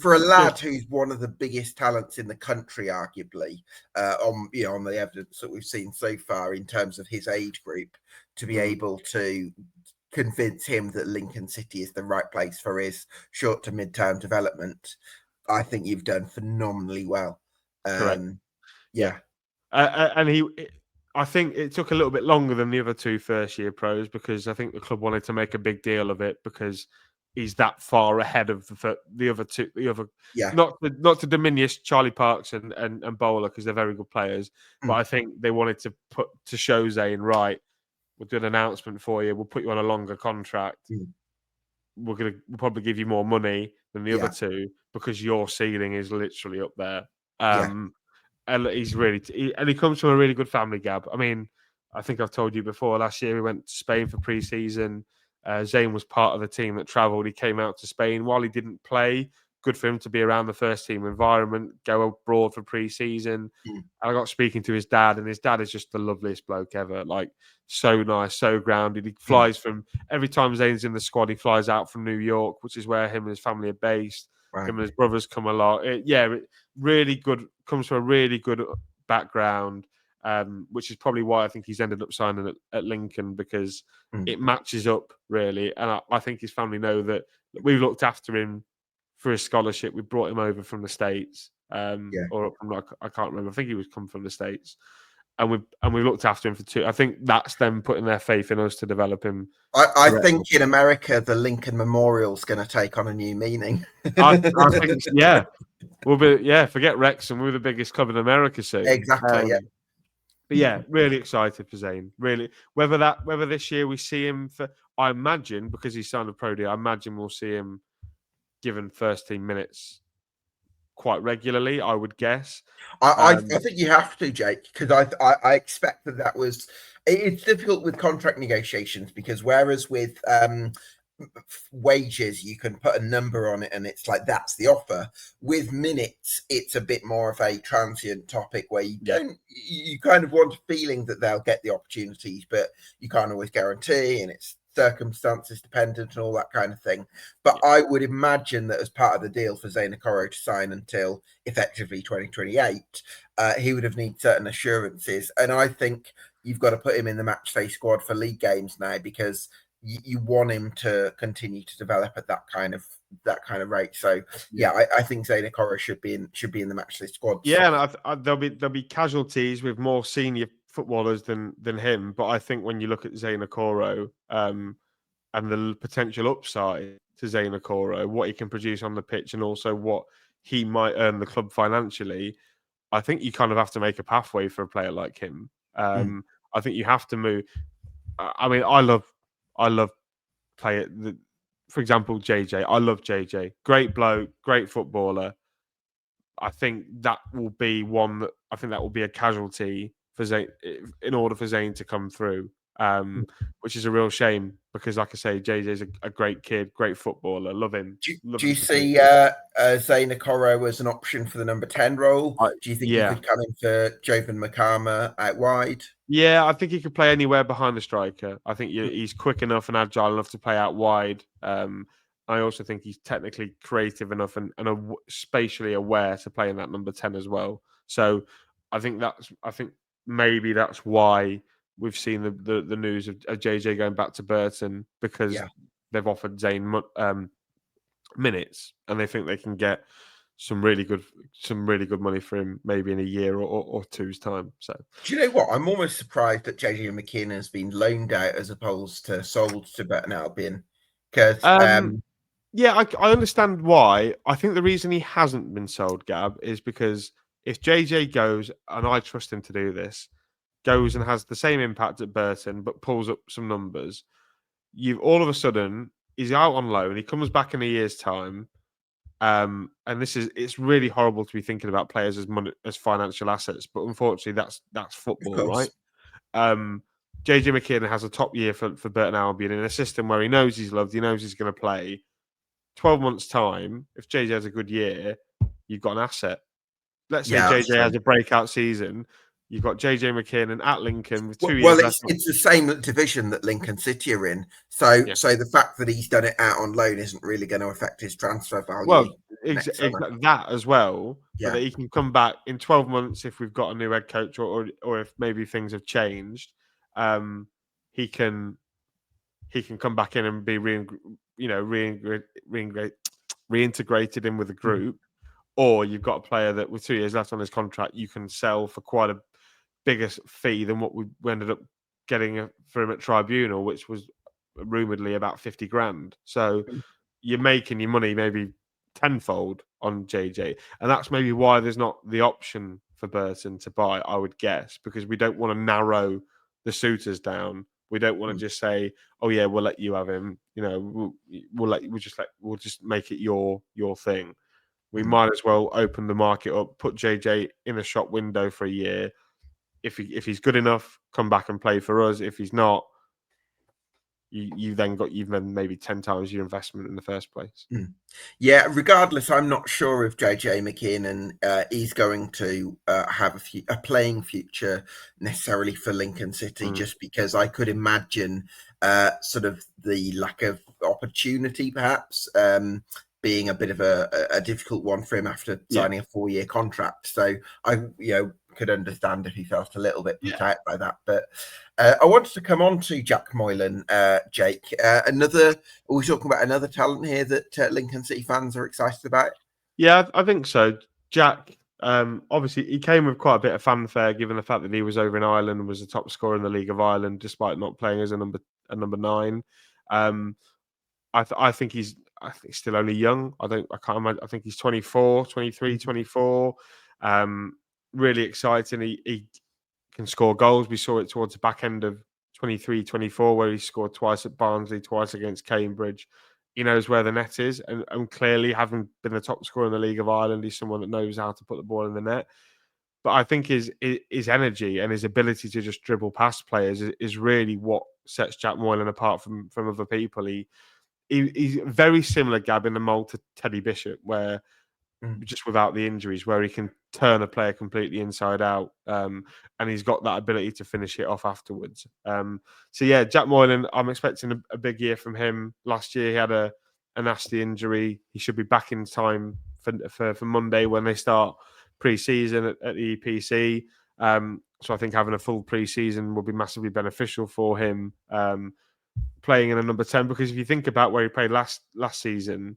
For a lad who's one of the biggest talents in the country, arguably, on the evidence that we've seen so far in terms of his age group, to be able to convince him that Lincoln City is the right place for his short to mid-term development, I think you've done phenomenally well. Yeah. And I think it took a little bit longer than the other 2 first-year pros, because I think the club wanted to make a big deal of it, because he's that far ahead of the other two. Not to diminish Charlie Parks and Bowler, because they're very good players, but I think they wanted to show Zayn, right, we'll do an announcement for you. We'll put you on a longer contract. We'll probably give you more money than the other 2, because your ceiling is literally up there. And he's and he comes from a really good family, Gab. I mean, I think I've told you before, last year we went to Spain for pre-season. Zayn was part of the team that travelled. He came out to Spain. While he didn't play, good for him to be around the first team environment, go abroad for pre-season. And I got speaking to his dad, and his dad is just the loveliest bloke ever. Like, so nice, so grounded. He flies from, every time Zayn's in the squad, he flies out from New York, which is where him and his family are based. Right. Him and his brothers come along. Really good, comes from a really good background, which is probably why I think he's ended up signing at Lincoln, because it matches up, really. And I think his family know that we've looked after him for his scholarship. We brought him over from the States, or from, I can't remember. I think he was come from the States, and we looked after him for 2. I think that's them putting their faith in us to develop him. I think in America, the Lincoln Memorial's going to take on a new meaning. I think, yeah, we'll be, forget Wrexham. We're the biggest club in America soon. Exactly. But yeah, really excited for Zayn. Really, whether this year we see him I imagine, because he's signed a pro deal, I imagine we'll see him given first team minutes quite regularly, I would guess. I think you have to, Jake, because I expect that was... It's difficult with contract negotiations, because whereas with wages, you can put a number on it and it's like that's the offer. With minutes, it's a bit more of a transient topic where you kind of want a feeling that they'll get the opportunities, but you can't always guarantee, and it's circumstances dependent and all that kind of thing. But I would imagine that as part of the deal for Zayn Okoro to sign until effectively 2028, he would have needed certain assurances. And I think you've got to put him in the match day squad for league games now, because you want him to continue to develop at that kind of rate. So I think Zayn Okoro should be in the matchday squads. Yeah, and there'll be casualties with more senior footballers than him. But I think when you look at Zayn Okoro, and the potential upside to Zayn Okoro, what he can produce on the pitch, and also what he might earn the club financially, I think you kind of have to make a pathway for a player like him. I think you have to move. I mean, I love player. For example, JJ. I love JJ. Great bloke, great footballer. I think that will be one that I think that will be a casualty for Zayn in order for Zayn to come through. Which is a real shame because, like I say, JJ's a great kid, great footballer. Love him. Do you see Zayn Okoro as an option for the number 10 role? Do you think he could come in for Jovan Makama out wide? Yeah, I think he could play anywhere behind the striker. I think he's quick enough and agile enough to play out wide. I also think he's technically creative enough and spatially aware to play in that number 10 as well. So I think maybe that's why we've seen the news of JJ going back to Burton, because they've offered Zayn minutes and they think they can get some really good money for him maybe in a year or two's time. So do you know what? I'm almost surprised that JJ McKeon has been loaned out as opposed to sold to Burton Albion, because I understand why. I think the reason he hasn't been sold, Gab, is because if JJ goes, and I trust him to do this, goes and has the same impact at Burton but pulls up some numbers, you've all of a sudden he's out on loan. He comes back in a year's time. And it's really horrible to be thinking about players as money, as financial assets, but unfortunately that's football, right? JJ McKinnon has a top year for Burton Albion in a system where he knows he's loved, he knows he's going to play. 12 months' time, if JJ has a good year, you've got an asset. Let's say JJ has a breakout season. You've got JJ McKinnon at Lincoln with 2 years left. It's the same division that Lincoln City are in. So the fact that he's done it out on loan isn't really going to affect his transfer value. Well, exactly that as well. But that he can come back in 12 months if we've got a new head coach or if maybe things have changed. He can come back in and be reintegrated in with the group. Or you've got a player that with 2 years left on his contract, you can sell for quite a bigger fee than what we ended up getting for him at Tribunal, which was rumouredly about 50 grand. So you're making your money maybe tenfold on JJ. And that's maybe why there's not the option for Burton to buy, I would guess, because we don't want to narrow the suitors down. We don't want to just say, "Oh yeah, we'll let you have him." We'll just make it your thing. We might as well open the market up, put JJ in a shop window for a year. If he's good enough, come back and play for us. If he's not, you've then maybe 10 times your investment in the first place. Yeah, regardless, I'm not sure if JJ McKinnon is going to have a playing future necessarily for Lincoln City, just because I could imagine sort of the lack of opportunity, perhaps, being a bit of a difficult one for him after signing a 4-year contract. So I could understand if he felt a little bit put out by that. But I wanted to come on to Jack Moylan, Jake. Are we talking about another talent here that Lincoln City fans are excited about? Yeah, I think so. Jack, obviously, he came with quite a bit of fanfare, given the fact that he was over in Ireland and was the top scorer in the League of Ireland, despite not playing as a number 9. I think he's still only young. I can't imagine. I think he's 24, 23, 24. Really exciting. He can score goals. We saw it towards the back end of 23, 24, where he scored twice at Barnsley, twice against Cambridge. He knows where the net is, and clearly, having been the top scorer in the League of Ireland, he's someone that knows how to put the ball in the net. But I think his energy and his ability to just dribble past players is really what sets Jack Moylan apart from other people. he's very similar, Gab, in the mold to Teddy Bishop, where just without the injuries, where he can turn a player completely inside out, and he's got that ability to finish it off afterwards. So yeah, Jack Moylan, I'm expecting a big year from him. Last year he had a nasty injury. He should be back in time for Monday when they start pre-season at the EPC. So I think having a full pre-season will be massively beneficial for him. Playing in a number 10, because if you think about where he played last season,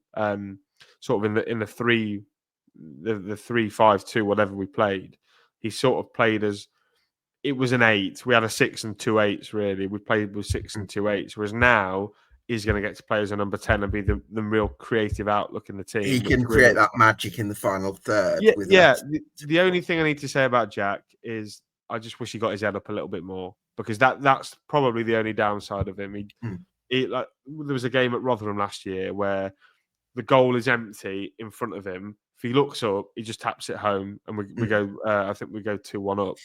sort of in the 3-5-2, whatever we played, he sort of played as it was an 8. We had a 6 and 2 8s, really. We played with 6 and 2 8s, whereas now he's going to get to play as a number 10 and be the real creative outlook in the team. He can create that magic in the final third. Yeah. The only thing I need to say about Jack is I just wish he got his head up a little bit more, because that's probably the only downside of him. He like, there was a game at Rotherham last year where the goal is empty in front of him. If he looks up, he just taps it home, and we go. I think we go 2-1 up.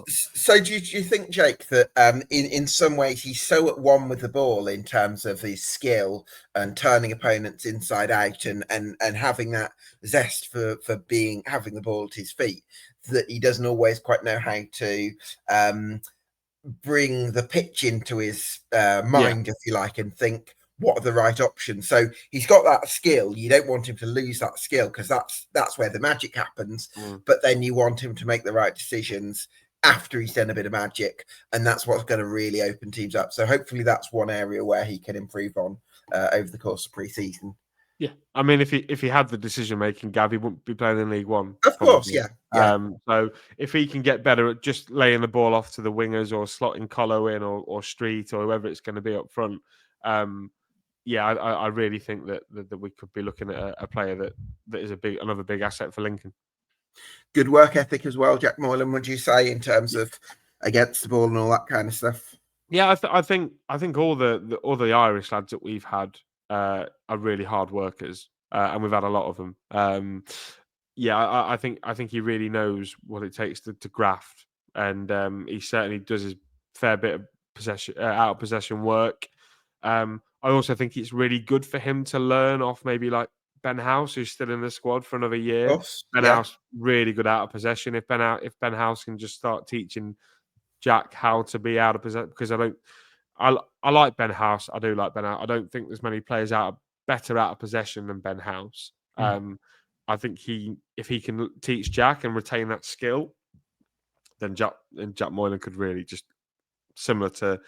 So do you think, Jake, that in some ways he's so at one with the ball in terms of his skill and turning opponents inside out and having that zest for having the ball at his feet, that he doesn't always quite know how to bring the pitch into his mind, if you like, and think what are the right options. So he's got that skill. You don't want him to lose that skill, because that's where the magic happens. But then you want him to make the right decisions after he's done a bit of magic, and that's what's going to really open teams up. So hopefully that's one area where he can improve on over the course of pre-season. Yeah, I mean, if he had the decision making, Gabby wouldn't be playing in League One. Of course, yeah. So if he can get better at just laying the ball off to the wingers or slotting Colo in or Street or whoever it's going to be up front, I really think that we could be looking at a player that is another big asset for Lincoln. Good work ethic as well, Jack Moylan, would you say, in terms of against the ball and all that kind of stuff? Yeah, I think all the Irish lads that we've had are really hard workers, and we've had a lot of them. I think he really knows what it takes to graft, and he certainly does his fair bit of out of possession work. I also think it's really good for him to learn off maybe like Ben House, who's still in the squad for another year. Ben House really good out of possession. If Ben House can just start teaching Jack how to be out of possession, because I like Ben House. I do like Ben House. I don't think there's many players better out of possession than Ben House. I think if he can teach Jack and retain that skill, then Jack Moylan could really just, similar to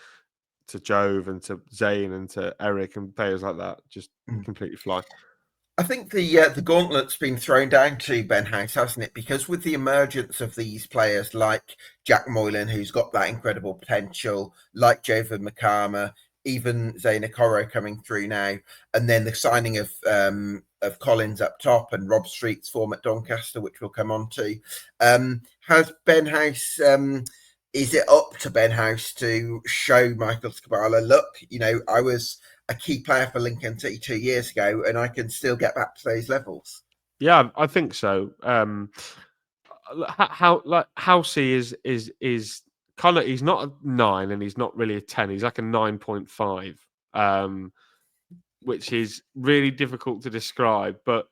Jove and to Zane and to Eric and players like that, just completely fly. I think the gauntlet's been thrown down to Ben House, hasn't it? Because with the emergence of these players like Jack Moylan, who's got that incredible potential, like Jove Makama, even Zane Okoro coming through now, and then the signing of Collins up top and Rob Street's form at Doncaster, which we'll come on to. Has Ben House? Is it up to Ben House to show Michael Skabala, look, I was a key player for Lincoln City 2 years ago, and I can still get back to those levels? Yeah, I think so. Housey is kind of, he's not a 9 and he's not really a 10. He's like a 9.5, which is really difficult to describe. But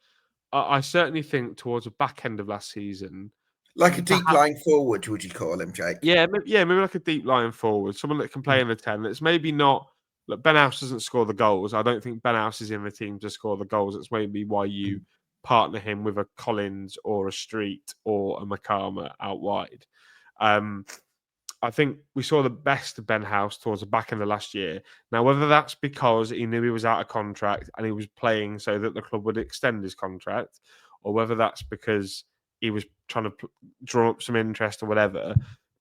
I certainly think towards the back end of last season, like a deep lying forward, would you call him, Jake? Yeah, maybe like a deep lying forward, someone that can play in the 10. That's maybe not. Look, Ben House doesn't score the goals. I don't think Ben House is in the team to score the goals. That's maybe why you partner him with a Collins or a Street or a Makama out wide. I think we saw the best of Ben House towards the back end of last year. Now, whether that's because he knew he was out of contract and he was playing so that the club would extend his contract, or whether that's because he was trying to draw up some interest or whatever,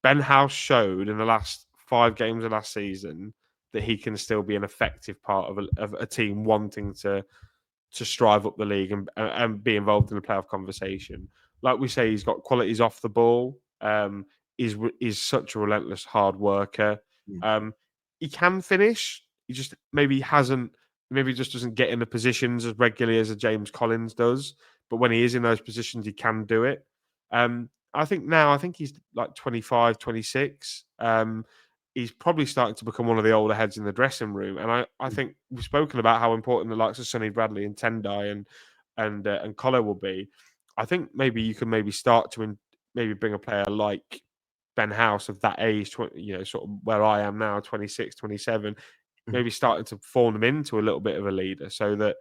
Ben House showed in the last 5 games of last season that he can still be an effective part of a team wanting to strive up the league and be involved in the playoff conversation. Like we say, he's got qualities off the ball. He's such a relentless hard worker. He can finish. He just maybe just doesn't get in the positions as regularly as a James Collins does. But when he is in those positions, he can do it. I think he's like 25, 26. he's probably starting to become one of the older heads in the dressing room. And I think we've spoken about how important the likes of Sonny Bradley and Tendai and Collar will be. I think maybe you can maybe start to maybe bring a player like Ben House of that age, sort of where I am now, 26, 27, maybe starting to form them into a little bit of a leader, so that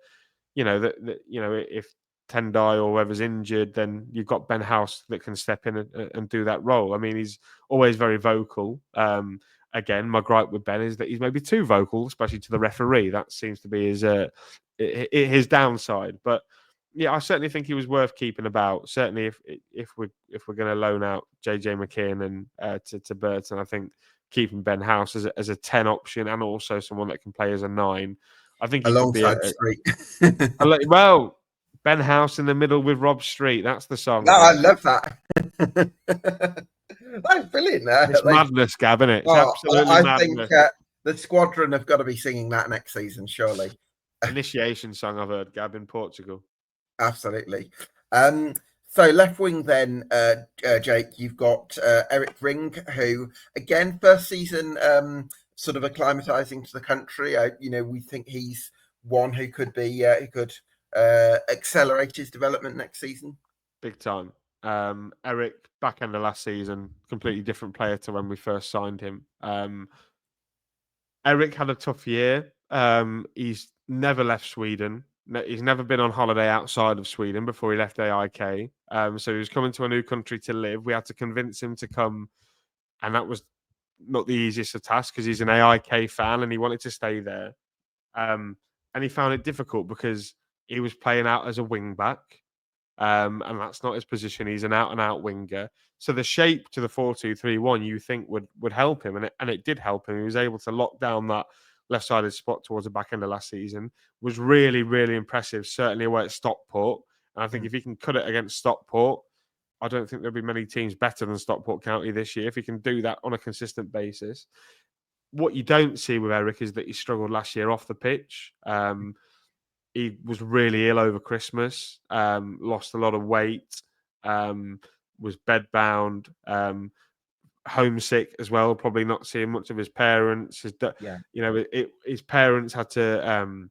if Tendai or whoever's injured, then you've got Ben House that can step in and do that role. I mean, he's always very vocal. Again, my gripe with Ben is that he's maybe too vocal, especially to the referee. That seems to be his downside. But yeah, I certainly think he was worth keeping about. Certainly, if we're going to loan out JJ McKeon and to Burton, I think keeping Ben House as a 10 option and also someone that can play as a 9. I think he could be alongside Street. well, Ben House in the middle with Rob Street. That's the song. No, I love that. That's brilliant. It's madness, Gab, isn't it? It's absolutely I madness. think the squadron have got to be singing that next season, surely. Initiation song I've heard, Gab, in Portugal. Absolutely. So left wing then, Jake, you've got Eric Ring, who, again, first season sort of acclimatizing to the country. We think he's one who could be, who could accelerate his development next season. Big time. Eric, back end of last season, completely different player to when we first signed him. Eric had a tough year. He's never left Sweden. He's never been on holiday outside of Sweden before he left AIK. So he was coming to a new country to live. We had to convince him to come, and that was not the easiest of tasks because he's an AIK fan and he wanted to stay there. And he found it difficult because he was playing out as a wing back. And that's not his position. He's an out-and-out winger. So the shape to the 4-2-3-1 you think would help him, and it did help him. He was able to lock down that left-sided spot towards the back end of last season. Was really, really impressive, certainly away at Stockport. And I think if he can cut it against Stockport, I don't think there'll be many teams better than Stockport County this year if he can do that on a consistent basis. What you don't see with Eric is that he struggled last year off the pitch. He was really ill over Christmas, lost a lot of weight, was bedbound, homesick as well, probably not seeing much of his parents. His parents had to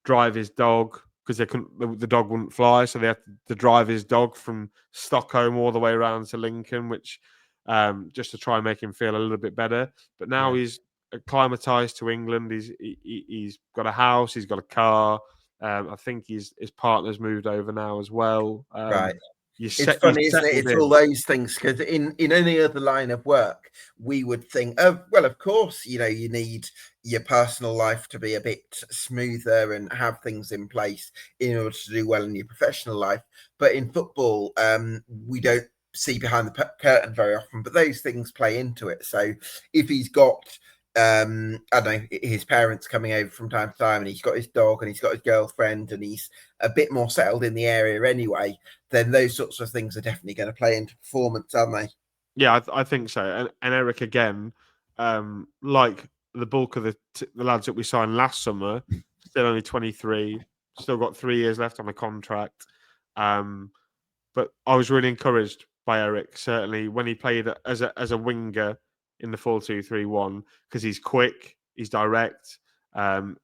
drive his dog because the dog wouldn't fly, so they had to drive his dog from Stockholm all the way around to Lincoln, which just to try and make him feel a little bit better. But now he's acclimatized to England. He's got a house, he's got a car. I think his partner's moved over now as well. Right. It's funny, isn't it? It's all those things, because in any other line of work, we would think, well, of course, you need your personal life to be a bit smoother and have things in place in order to do well in your professional life. But in football, we don't see behind the curtain very often, but those things play into it. So if he's got I don't know, his parents coming over from time to time, and he's got his dog and he's got his girlfriend and he's a bit more settled in the area anyway, then those sorts of things are definitely going to play into performance, aren't they? Yeah, I think so. And Eric, again, like the bulk of the lads that we signed last summer, still only 23, still got 3 years left on the contract. But I was really encouraged by Eric, certainly when he played as a winger in the 4-2-3-1, because he's quick, he's direct,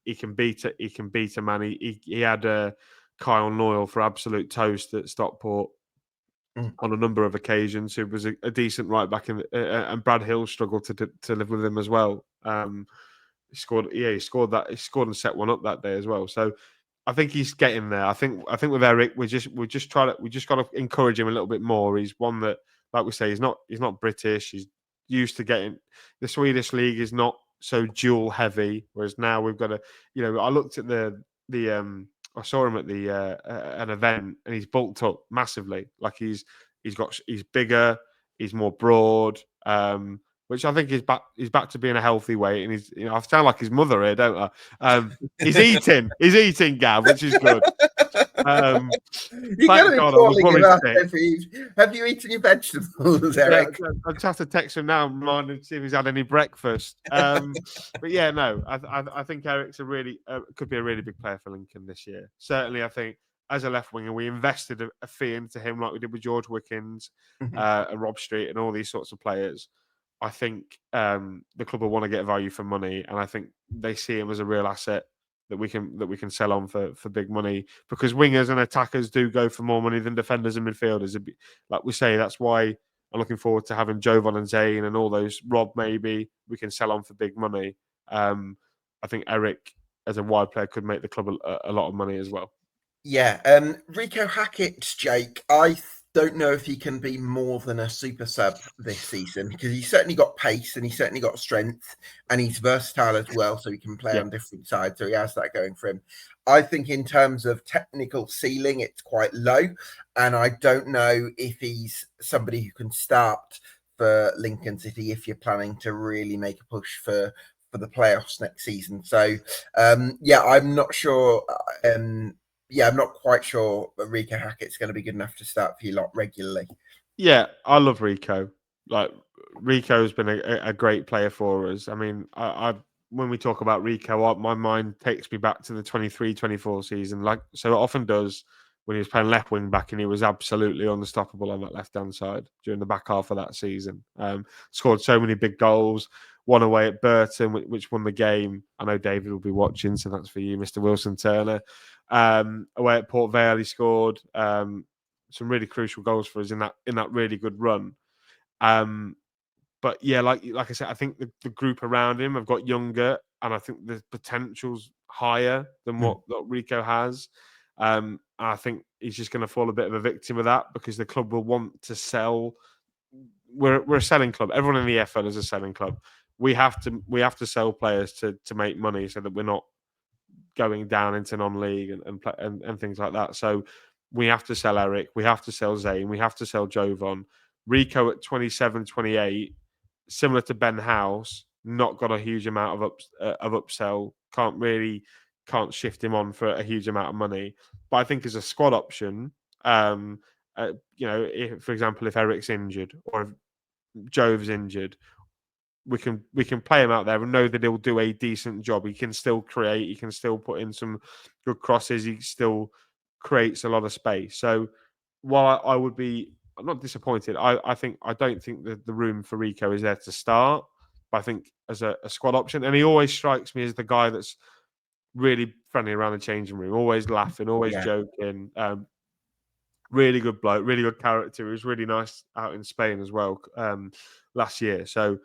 he can beat a man. He had Kyle Noyle for absolute toast at Stockport on a number of occasions, who was a decent right back, and Brad Hill struggled to live with him as well. He scored and set one up that day as well. So I think he's getting there. I think with Eric, we just got to encourage him a little bit more. He's one that, like we say, he's not British. He's used to getting the Swedish league is not so dual heavy. Whereas now we've got to, I looked at I saw him at an event, and he's bulked up massively. Like he's bigger, he's more broad. Which I think he's back to being a healthy weight, and he's I sound like his mother here, don't I? He's eating, Gav, which is good. You're going to be calling him up have you eaten your vegetables, Eric? Yeah, I'll just have to text him now and remind him to see if he's had any breakfast. But yeah, no, I think Eric's could be a really big player for Lincoln this year. Certainly, I think as a left winger, we invested a fee into him like we did with George Wickens and Rob Street and all these sorts of players. I think the club will want to get value for money, and I think they see him as a real asset that we can sell on for big money, because wingers and attackers do go for more money than defenders and midfielders. Like we say, that's why I'm looking forward to having Jovan and Zayn and all those. Rob, maybe we can sell on for big money. I think Eric, as a wide player, could make the club a lot of money as well. Yeah, Rico Hackett, Jake. Don't know if he can be more than a super sub this season, because he's certainly got pace and he's certainly got strength, and he's versatile as well, so he can play Yeah. on different sides. So he has that going for him. I think in terms of technical ceiling, it's quite low, and I don't know if he's somebody who can start for Lincoln City if you're planning to really make a push for the playoffs next season. So yeah, I'm not sure. Yeah, I'm not quite sure that Rico Hackett's going to be good enough to start for you lot regularly. Yeah, I love Rico. Like, Rico's been a great player for us. I mean, I when we talk about Rico, my mind takes me back to the 23-24 season, like so it often does, when he was playing left wing back, and he was absolutely unstoppable on that left hand side during the back half of that season. Scored so many big goals. One away at Burton, which won the game. I know David will be watching, so that's for you, Mr. Wilson Turner. Away at Port Vale, he scored some really crucial goals for us in that really good run. But yeah, like I said, I think the group around him have got younger, and I think the potential's higher than what Rico has. I think he's just going to fall a bit of a victim of that, because the club will want to sell. We're a selling club. Everyone in the FL is a selling club. We have to sell players to make money, so that we're not going down into non-league and things like that. So we have to sell Eric, we have to sell Zayn, we have to sell Jovan. Rico at 27, 28, similar to Ben House, not got a huge amount of upsell. Can't shift him on for a huge amount of money. But I think as a squad option, if, for example, if Eric's injured or if Jove's injured, we can play him out there and know that he'll do a decent job. He can still create. He can still put in some good crosses. He still creates a lot of space. So while I'm not disappointed, I don't think that the room for Rico is there to start. But I think as a squad option, and he always strikes me as the guy that's really friendly around the changing room, always laughing, always joking. Really good bloke, really good character. He was really nice out in Spain as well last year. So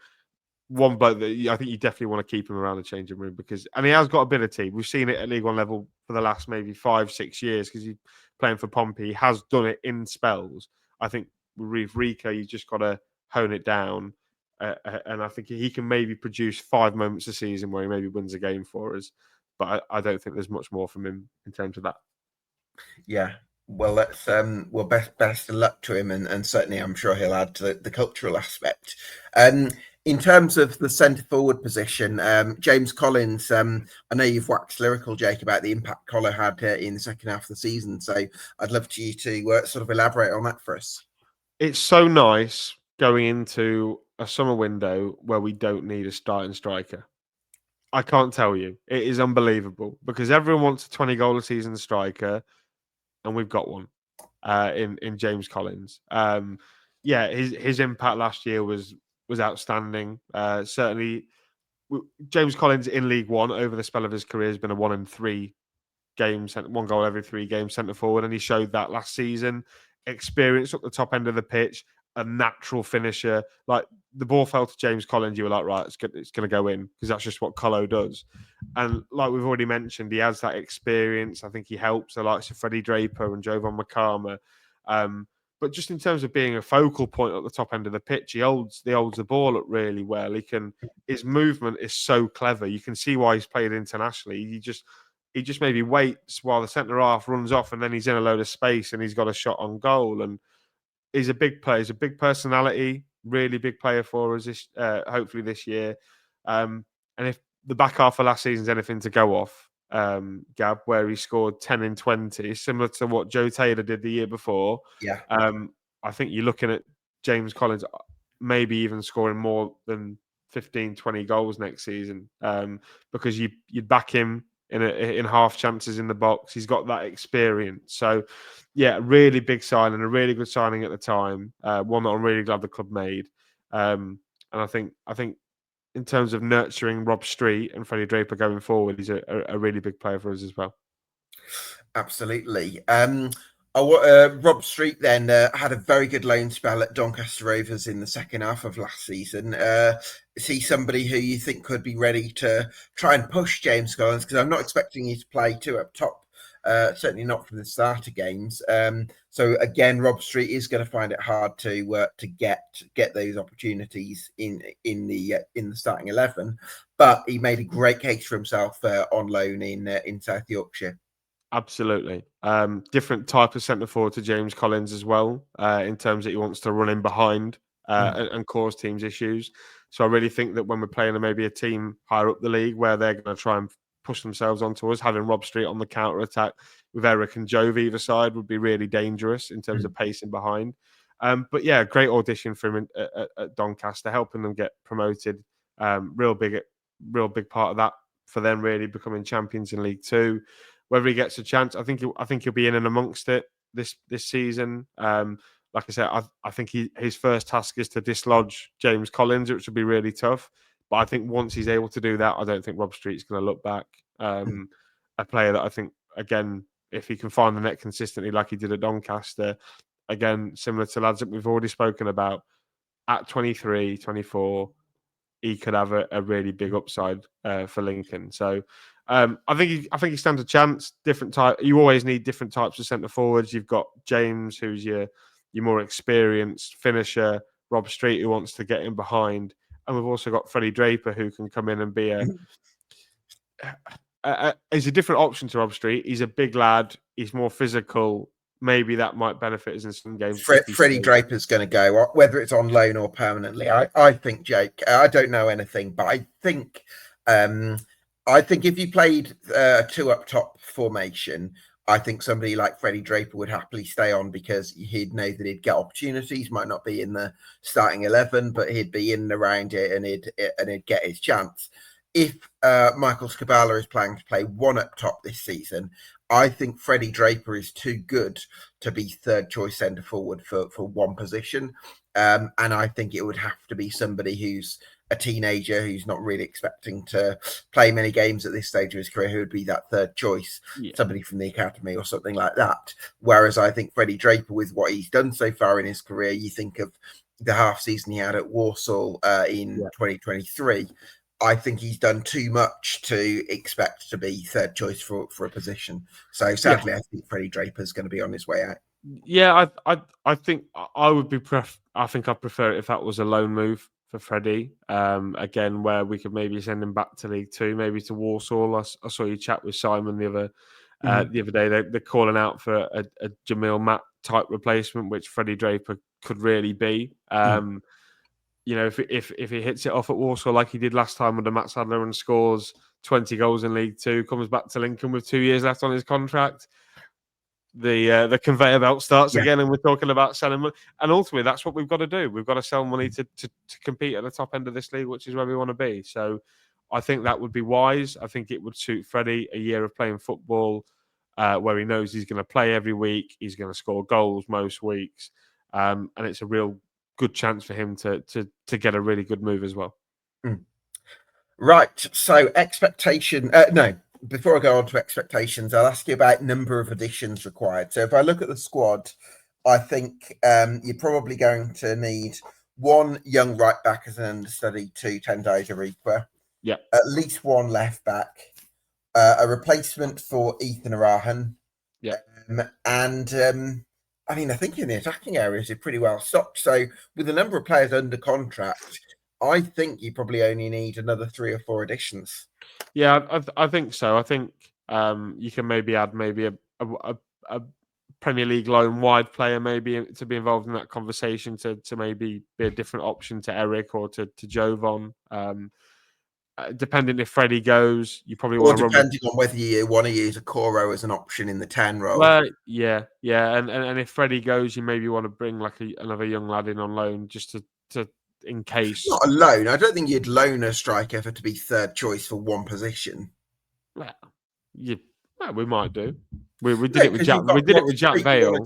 one bloke that I think you definitely want to keep him around the changing room, and he has got ability. We've seen it at League One level for the last maybe 5-6 years, because he's playing for Pompey. He has done it in spells. I think with Rico, you just got to hone it down, and I think he can maybe produce 5 moments a season where he maybe wins a game for us. But I don't think there's much more from him in terms of that. Yeah. Well, let's best of luck to him, and certainly I'm sure he'll add to the cultural aspect. In terms of the centre forward position, James Collins, I know you've waxed lyrical, Jake, about the impact Collar had in the second half of the season, so I'd love you to sort of elaborate on that for us. It's so nice going into a summer window where we don't need a starting striker. I can't tell you. It is unbelievable, because everyone wants a 20-goal a season striker, and we've got one in James Collins. His impact last year was outstanding. Certainly, James Collins in League One over the spell of his career has been a 1 in 3 games, 1 goal every 3 games centre forward, and he showed that last season. Experience at the top end of the pitch, a natural finisher. Like, the ball fell to James Collins, you were like, right, it's going to go in, because that's just what Colo does. And like we've already mentioned, he has that experience. I think he helps the likes of Freddie Draper and Jovan Makama. But just in terms of being a focal point at the top end of the pitch, he holds the ball up really well. His movement is so clever. You can see why he's played internationally. He just maybe waits while the centre half runs off, and then he's in a load of space and he's got a shot on goal. And he's a big player. He's a big personality, really big player for us hopefully this year. And if the back half of last season's anything to go off, Gab, where he scored 10 in 20, similar to what Joe Taylor did the year before. Yeah. I think you're looking at James Collins maybe even scoring more than 15, 20 goals next season, because you'd back him in half chances in the box. He's got that experience. So, yeah, really big signing, a really good signing at the time. One that I'm really glad the club made. And I think in terms of nurturing Rob Street and Freddie Draper going forward, he's a really big player for us as well. Absolutely. Rob Street then had a very good loan spell at Doncaster Rovers in the second half of last season. Is he somebody who you think could be ready to try and push James Collins? Because I'm not expecting you to play two up top. Certainly not from the starter games. So again, Rob Street is going to find it hard to get those opportunities in the starting 11. But he made a great case for himself on loan in South Yorkshire. Absolutely. Different type of centre forward to James Collins as well, in terms that he wants to run in behind and cause teams issues. So I really think that when we're playing maybe a team higher up the league where they're going to try and push themselves onto us, having Rob Street on the counter attack with Eric and Jove either side would be really dangerous in terms of pacing behind. But yeah, great audition for him at Doncaster, helping them get promoted. Real big part of that for them really becoming champions in League Two. Whether he gets a chance, I think he'll be in and amongst it this season. Like I said, I think his first task is to dislodge James Collins, which will be really tough. But I think once he's able to do that, I don't think Rob Street's going to look back. A player that I think, again, if he can find the net consistently like he did at Doncaster, again, similar to lads that we've already spoken about, at 23, 24, he could have a really big upside for Lincoln. So I think he stands a chance. Different type. You always need different types of centre forwards. You've got James, who's your more experienced finisher. Rob Street, who wants to get in behind, and we've also got Freddie Draper, who can come in and be he's a different option to Rob Street. He's a big lad. He's more physical. Maybe that might benefit us in some games. Freddie Draper's going to go, whether it's on loan or permanently. I think, Jake, I don't know anything, but I think if you played a two up top formation, I think somebody like Freddie Draper would happily stay on because he'd know that he'd get opportunities. Might not be in the starting 11, but he'd be in and around it, and he'd get his chance. If Michael Skabala is planning to play one up top this season, I think Freddie Draper is too good to be third choice centre forward for one position. And I think it would have to be somebody who's a teenager who's not really expecting to play many games at this stage of his career, who would be that third choice, somebody from the academy or something like that. Whereas I think Freddie Draper, with what he's done so far in his career, you think of the half season he had at Walsall in 2023, I think he's done too much to expect to be third choice for a position. So sadly, I think Freddie Draper's going to be on his way out. Yeah, I think I would be. I think I'd prefer it if that was a loan move for Freddie. Again, where we could maybe send him back to League Two, maybe to Walsall. I saw you chat with Simon the other day. They're calling out for a Jamil Matt type replacement, which Freddie Draper could really be. You know, if he hits it off at Walsall like he did last time under Matt Sadler and scores 20 goals in League Two, comes back to Lincoln with 2 years left on his contract, the conveyor belt starts again, and we're talking about selling money. And ultimately, that's what we've got to do. We've got to sell money to compete at the top end of this league, which is where we want to be. So I think that would be wise. I think it would suit Freddie a year of playing football where he knows he's going to play every week. He's going to score goals most weeks. And it's a real good chance for him to get a really good move as well. Right. So expectation. No, before I go on to expectations, I'll ask you about number of additions required. So if I look at the squad, I think you're probably going to need one young right back as an understudy to Tendai Reaper. Yeah. At least one left back, a replacement for Ethan Arahan. Yeah. I mean, I think in the attacking areas are pretty well stocked. So with the number of players under contract, I think you probably only need another 3 or 4 additions. Yeah, I think so. I think you can maybe add a Premier League loan wide player maybe to be involved in that conversation to maybe be a different option to Eric or to Jovan. Depending if Freddie goes, you probably want to depending on whether you want to use a Coro as an option in the 10 role. Yeah, and if Freddie goes, you maybe want to bring like another young lad in on loan just to in case. Not a loan. I don't think you'd loan a striker to be third choice for one position. Well, we might do. We did it with Jack. We did it with Jack Vale.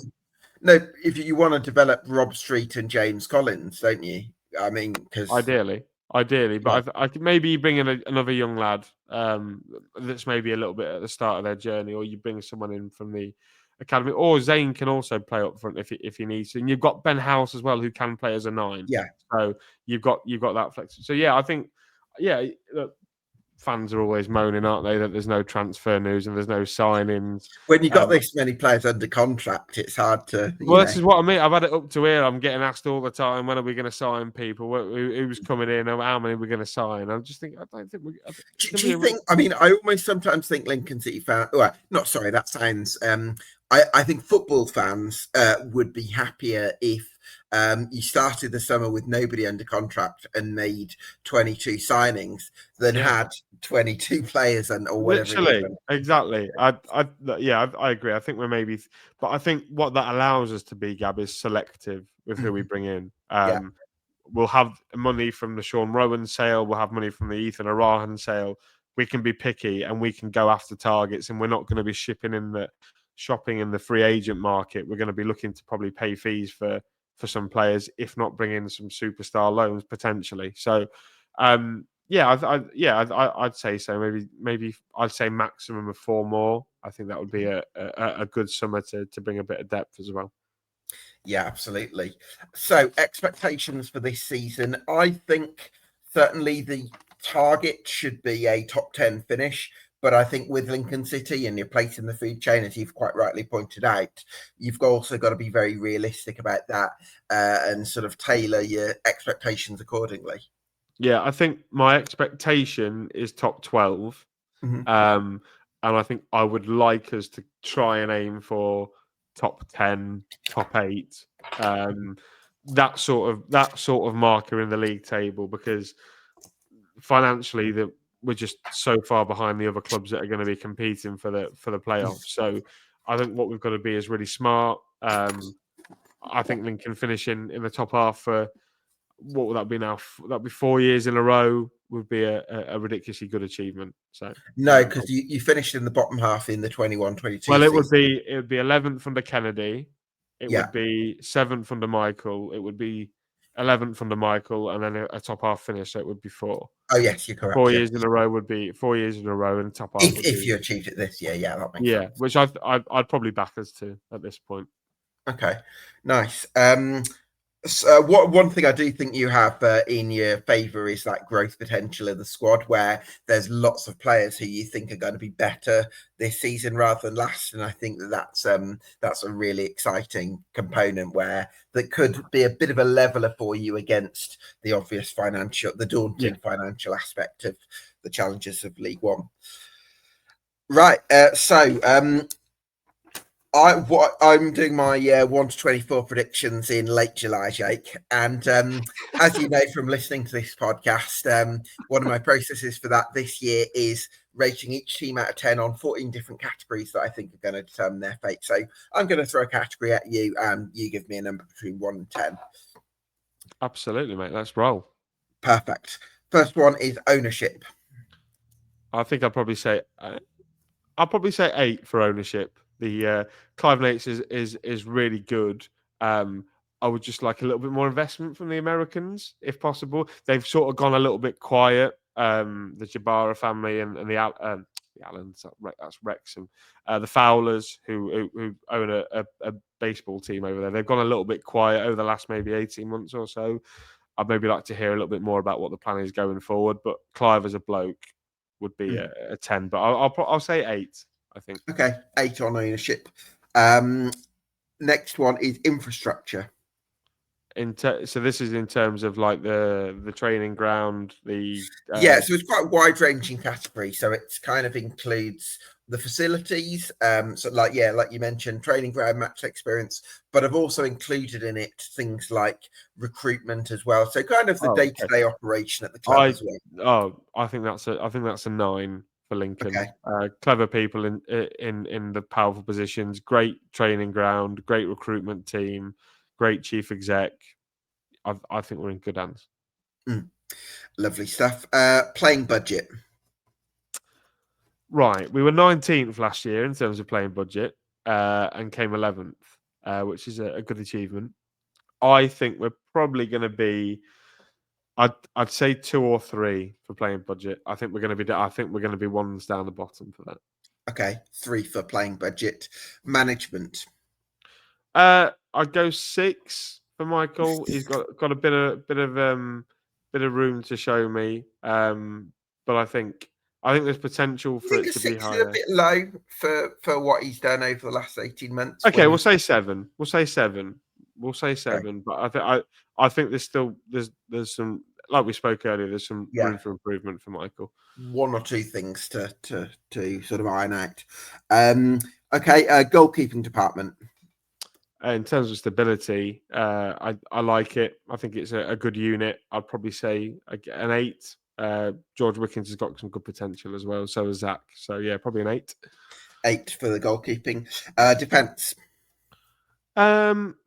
No, if you want to develop Rob Street and James Collins, don't you? I mean, because Ideally, but I think maybe you bring in another young lad that's maybe a little bit at the start of their journey, or you bring someone in from the academy, or Zane can also play up front if he needs to. And you've got Ben House as well, who can play as a 9. yeah. So you've got that flex. So yeah, I think look, fans are always moaning, aren't they, that there's no transfer news and there's no signings. When you got this many players under contract, it's hard to, Well, this is what I mean. I've had it up to here. I'm getting asked all the time, when are we going to sign people? Who's coming in? How many are we going to sign? I'm just thinking, I don't think we. Do you think? I mean, I almost sometimes think Lincoln City fans. Well, not sorry. That sounds. I think football fans would be happier if you started the summer with nobody under contract and made 22 signings than had 22 players and or whatever. Literally, exactly. I agree. I think we're maybe, but I think what that allows us to be, Gab, is selective with who we bring in. We'll have money from the Sean Rowan sale. We'll have money from the Ethan Arahan sale. We can be picky and we can go after targets, and we're not going to be shopping in the free agent market. We're going to be looking to probably pay fees for some players, if not bring in some superstar loans potentially. So, I'd say so. Maybe I'd say maximum of 4 more. I think that would be a good summer to bring a bit of depth as well. Yeah, absolutely. So expectations for this season, I think certainly the target should be a top 10 finish. But I think with Lincoln City and your place in the food chain, as you've quite rightly pointed out, you've also got to be very realistic about that and sort of tailor your expectations accordingly. Yeah, I think my expectation is top 12. And I think I would like us to try and aim for top 10, top 8, that sort of marker in the league table, because financially we're just so far behind the other clubs that are going to be competing for the playoffs. So I think what we've got to be is really smart. I think Lincoln finishing in the top half for, what would that be now? That'd be 4 years in a row, would be a ridiculously good achievement. So no, because you finished in the bottom half in the 21-22 well, it season. would be 11th under Kennedy, it would be 7th under Michael, it would be 11th under Michael, and then a top half finish. So it would be 4. Oh yes, you're correct. 4 years in a row would be 4 years in a row, and top half if you achieved it this year. Yeah, that makes sense. Which I'd probably back us to at this point. Okay, nice. What one thing I do think you have in your favour is that growth potential of the squad, where there's lots of players who you think are going to be better this season rather than last, and I think that's a really exciting component where that could be a bit of a leveler for you against the obvious daunting financial aspect of the challenges of League One. Right, I'm doing my 1 to 24 predictions in late July, Jake. And as you know from listening to this podcast, one of my processes for that this year is rating each team out of 10 on 14 different categories that I think are going to determine their fate. So I'm going to throw a category at you and you give me a number between 1 and 10. Absolutely, mate. Let's roll. Perfect. First one is ownership. I think I'll probably say 8 for ownership. The Clive Nates is really good. I would just like a little bit more investment from the Americans, if possible. They've sort of gone a little bit quiet. The Jabara family and the Allens, that's Wrexham. The Fowlers, who own a baseball team over there, they've gone a little bit quiet over the last maybe 18 months or so. I'd maybe like to hear a little bit more about what the plan is going forward. But Clive as a bloke would be a 10, but I'll say 8. I think. Okay, 8 on ownership. Next one is infrastructure. So this is in terms of like the training ground, so it's quite a wide-ranging category. So it kind of includes the facilities, so like you mentioned, training ground, match experience, but I've also included in it things like recruitment as well. So kind of the day-to-day operation at the club as well. I think that's a 9 for Lincoln. Okay. Clever people in the powerful positions, great training ground, great recruitment team, great chief exec. I think we're in good hands. Lovely stuff. Playing budget. Right, we were 19th last year in terms of playing budget, and came 11th, which is a good achievement. I think we're probably going to be I'd say 2 or 3 for playing budget. I think we're going to be ones down the bottom for that. Okay, 3 for playing budget. Management. I'd go 6 for Michael. He's got a bit of room to show me. But I think there's potential for it to be 6 is a higher. bit low for what he's done over the last 18 months. Okay, we'll say 7. We'll say 7. Okay. But I think there's some, like we spoke earlier, there's some room for improvement for Michael. 1 or 2 things to sort of iron out. Okay, goalkeeping department. In terms of stability, I like it. I think it's a good unit. I'd probably say an 8. George Wickens has got some good potential as well. So has Zach. So yeah, probably an 8. 8 for the goalkeeping. Defence.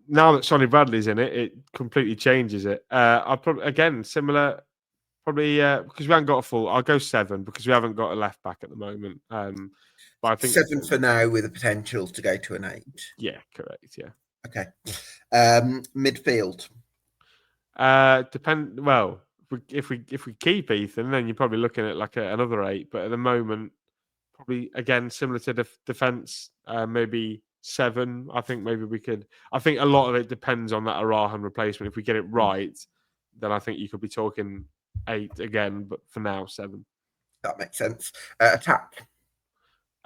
Now that Sonny Bradley's in it, it completely changes it. I'll probably, again, similar. Probably because we haven't got a full. I'll go 7 because we haven't got a left back at the moment. But I think 7 for now with the potential to go to an 8. Yeah, correct. Yeah. Okay. Midfield. Well, if we keep Ethan, then you're probably looking at like another 8. But at the moment, probably again similar to defense, maybe 7. I think maybe we could. I think a lot of it depends on that Arahan replacement. If we get it right, then I think you could be talking 8 again. But for now, 7. That makes sense. Attack.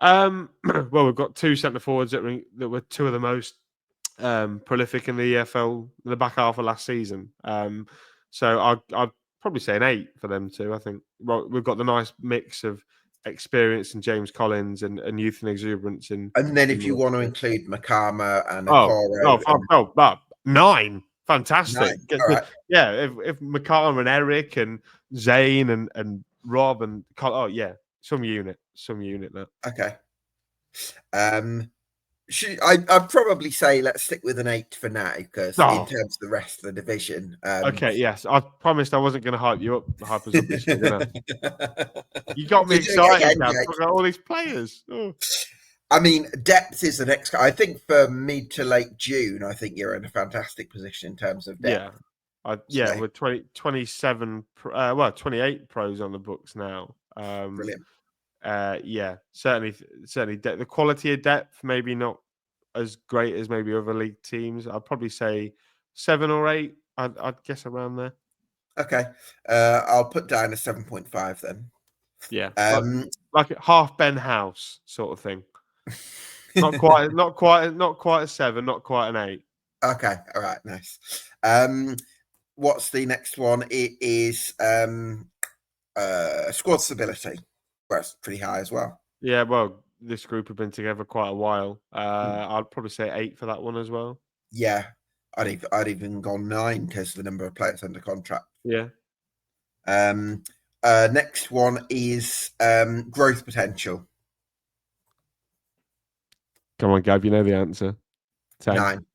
Well, we've got 2 centre forwards that were 2 of the most prolific in the EFL in the back half of last season. So I'd probably say an 8 for them too. I think we've got the nice mix of experience in James Collins and youth and exuberance in. And then if you want to include Makama and Okoro, 9. Fantastic. 9. All right. Yeah, if Makama and Eric and Zane and Rob and some unit there. Okay. I'd probably say let's stick with an 8 for now because in terms of the rest of the division. Okay, yes, I promised I wasn't going to hype us up this year, didn't I? You got me excited now. Talking about all these players. Oh. I mean, depth is the next. I think for mid to late June, I think you're in a fantastic position in terms of depth. Yeah, we're 27. 28 pros on the books now. Brilliant. Yeah, certainly. The quality of depth maybe not as great as maybe other league teams. I'd probably say 7 or 8. I'd guess around there. Okay, I'll put down a 7.5 then. Yeah, like half Ben House sort of thing. Not quite a 7, not quite an 8. Okay, all right, nice. What's the next one? It is squad stability. Well, it's pretty high as well. Yeah, well, this group have been together quite a while. I'd probably say 8 for that one as well. Yeah, I'd even gone 9 because the number of players under contract. Yeah. Next one is growth potential. Come on, Gab, you know the answer. 10. 9.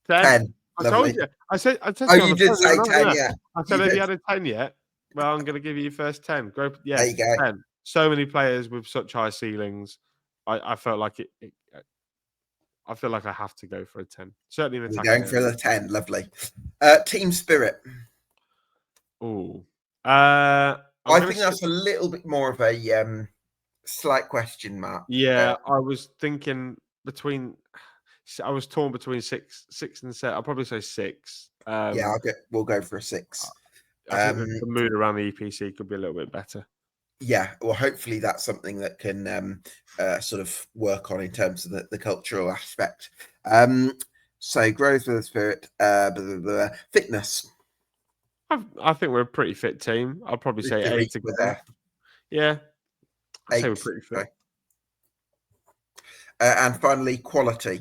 10. I told you. I said. You did say 10, yeah. I said, have you had a 10 yet? Well, I'm going to give you your first 10. Growth. Yeah, there you go. 10. So many players with such high ceilings. I felt like it. I feel like I have to go for a 10. Certainly, We're going for the 10. Lovely. Team spirit. Oh, I think that's a little bit more of a slight question mark. Yeah, I was thinking I was torn between 6 and 7. I'll probably say 6. Yeah, we'll go for a 6. I think the mood around the EPC could be a little bit better. Yeah, well, hopefully that's something that can sort of work on in terms of the cultural aspect. So growth with the spirit, fitness. I think we're a pretty fit team. I'll probably say 8 again. Yeah, I'd say we're pretty fit. Okay. And finally, quality.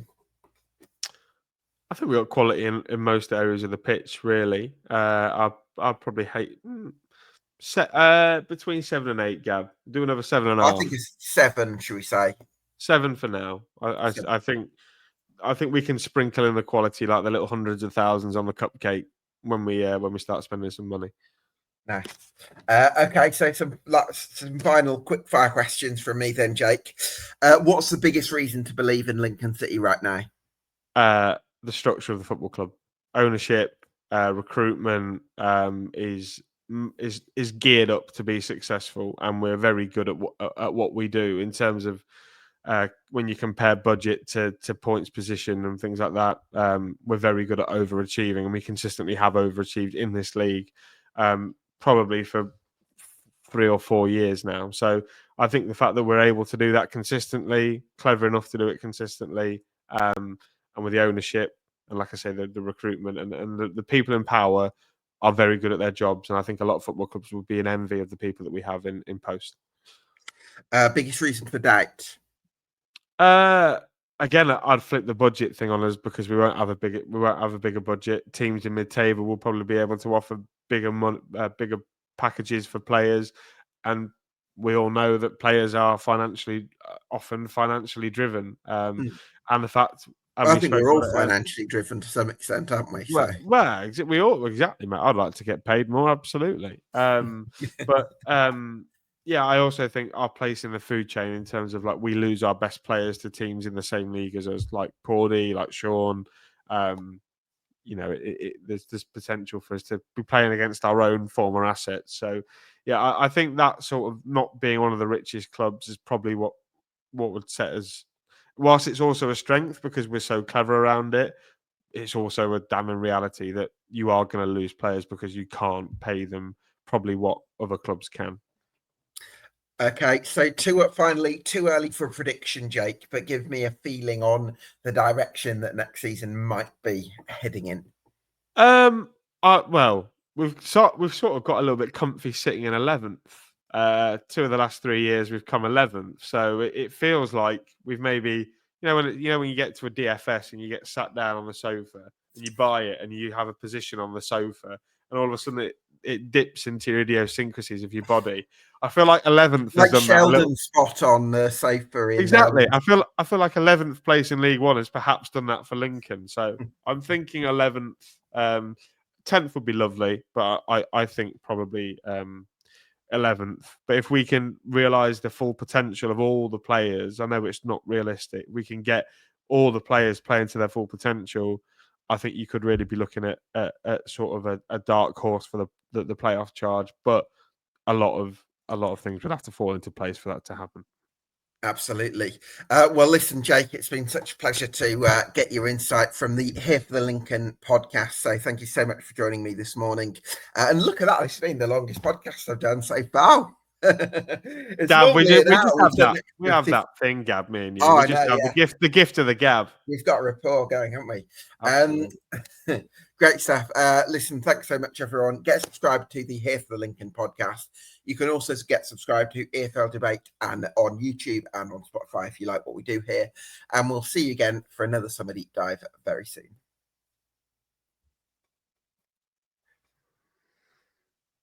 I think we've got quality in most areas of the pitch, really. I'll probably hate between 7 and 8, Gab. Do another 7.5. I think it's 7, should we say? 7 for now. I think we can sprinkle in the quality like the little hundreds of thousands on the cupcake when we start spending some money. Nice. Okay, so some final quick fire questions from me then, Jake. What's the biggest reason to believe in Lincoln City right now? The structure of the football club, ownership, recruitment is is geared up to be successful, and we're very good at what we do in terms of when you compare budget to points position and things like that. We're very good at overachieving, and we consistently have overachieved in this league, probably for 3 or 4 years now. So I think the fact that we're able to do that consistently, clever enough to do it consistently, and with the ownership, and like I say, the recruitment and the people in power are very good at their jobs. And I think a lot of football clubs would be in envy of the people that we have in post. Biggest reason for doubt? Again, I'd flip the budget thing on us because we won't have a bigger budget. Teams in mid-table will probably be able to offer bigger packages for players, and we all know that players are often financially driven. And the fact, and I think we're all financially driven to some extent, aren't we? So. Well, we all exactly, mate. I'd like to get paid more, absolutely. But yeah, I also think our place in the food chain in terms of like we lose our best players to teams in the same league as us, like Cordy, like Sean. There's potential for us to be playing against our own former assets. So yeah, I think that sort of not being one of the richest clubs is probably what would set us. Whilst it's also a strength because we're so clever around it, it's also a damning reality that you are going to lose players because you can't pay them probably what other clubs can. Okay, so finally, too early for a prediction, Jake, but give me a feeling on the direction that next season might be heading in. Well, we've sort of got a little bit comfy sitting in 11th. 2 of the last 3 years we've come 11th, so it feels like we've maybe when you get to a DFS and you get sat down on the sofa and you buy it and you have a position on the sofa and all of a sudden it dips into your idiosyncrasies of your body. I feel like 11th like has done Sheldon's spot on the sofa. Exactly. I feel like 11th place in League One has perhaps done that for Lincoln. So I'm thinking 11th. 10th would be lovely, but I think probably 11th. But if we can realise the full potential of all the players, I know it's not realistic. We can get all the players playing to their full potential. I think you could really be looking at sort of a dark horse for the playoff charge. But a lot of things would have to fall into place for that to happen. Absolutely. Well, listen, Jake, it's been such a pleasure to get your insight from the Here for the Lincoln podcast. So thank you so much for joining me this morning. And look at that. It's been the longest podcast I've done so far. Gab, we just have that. We have that thing, Gab, me and you. Oh, we just have the gift of the Gab. We've got a rapport going, haven't we? Great stuff. Listen, thanks so much, everyone. Get subscribed to the Here for the Lincoln podcast. You can also get subscribed to EFL Debate and on YouTube and on Spotify if you like what we do here. And we'll see you again for another summer deep dive very soon.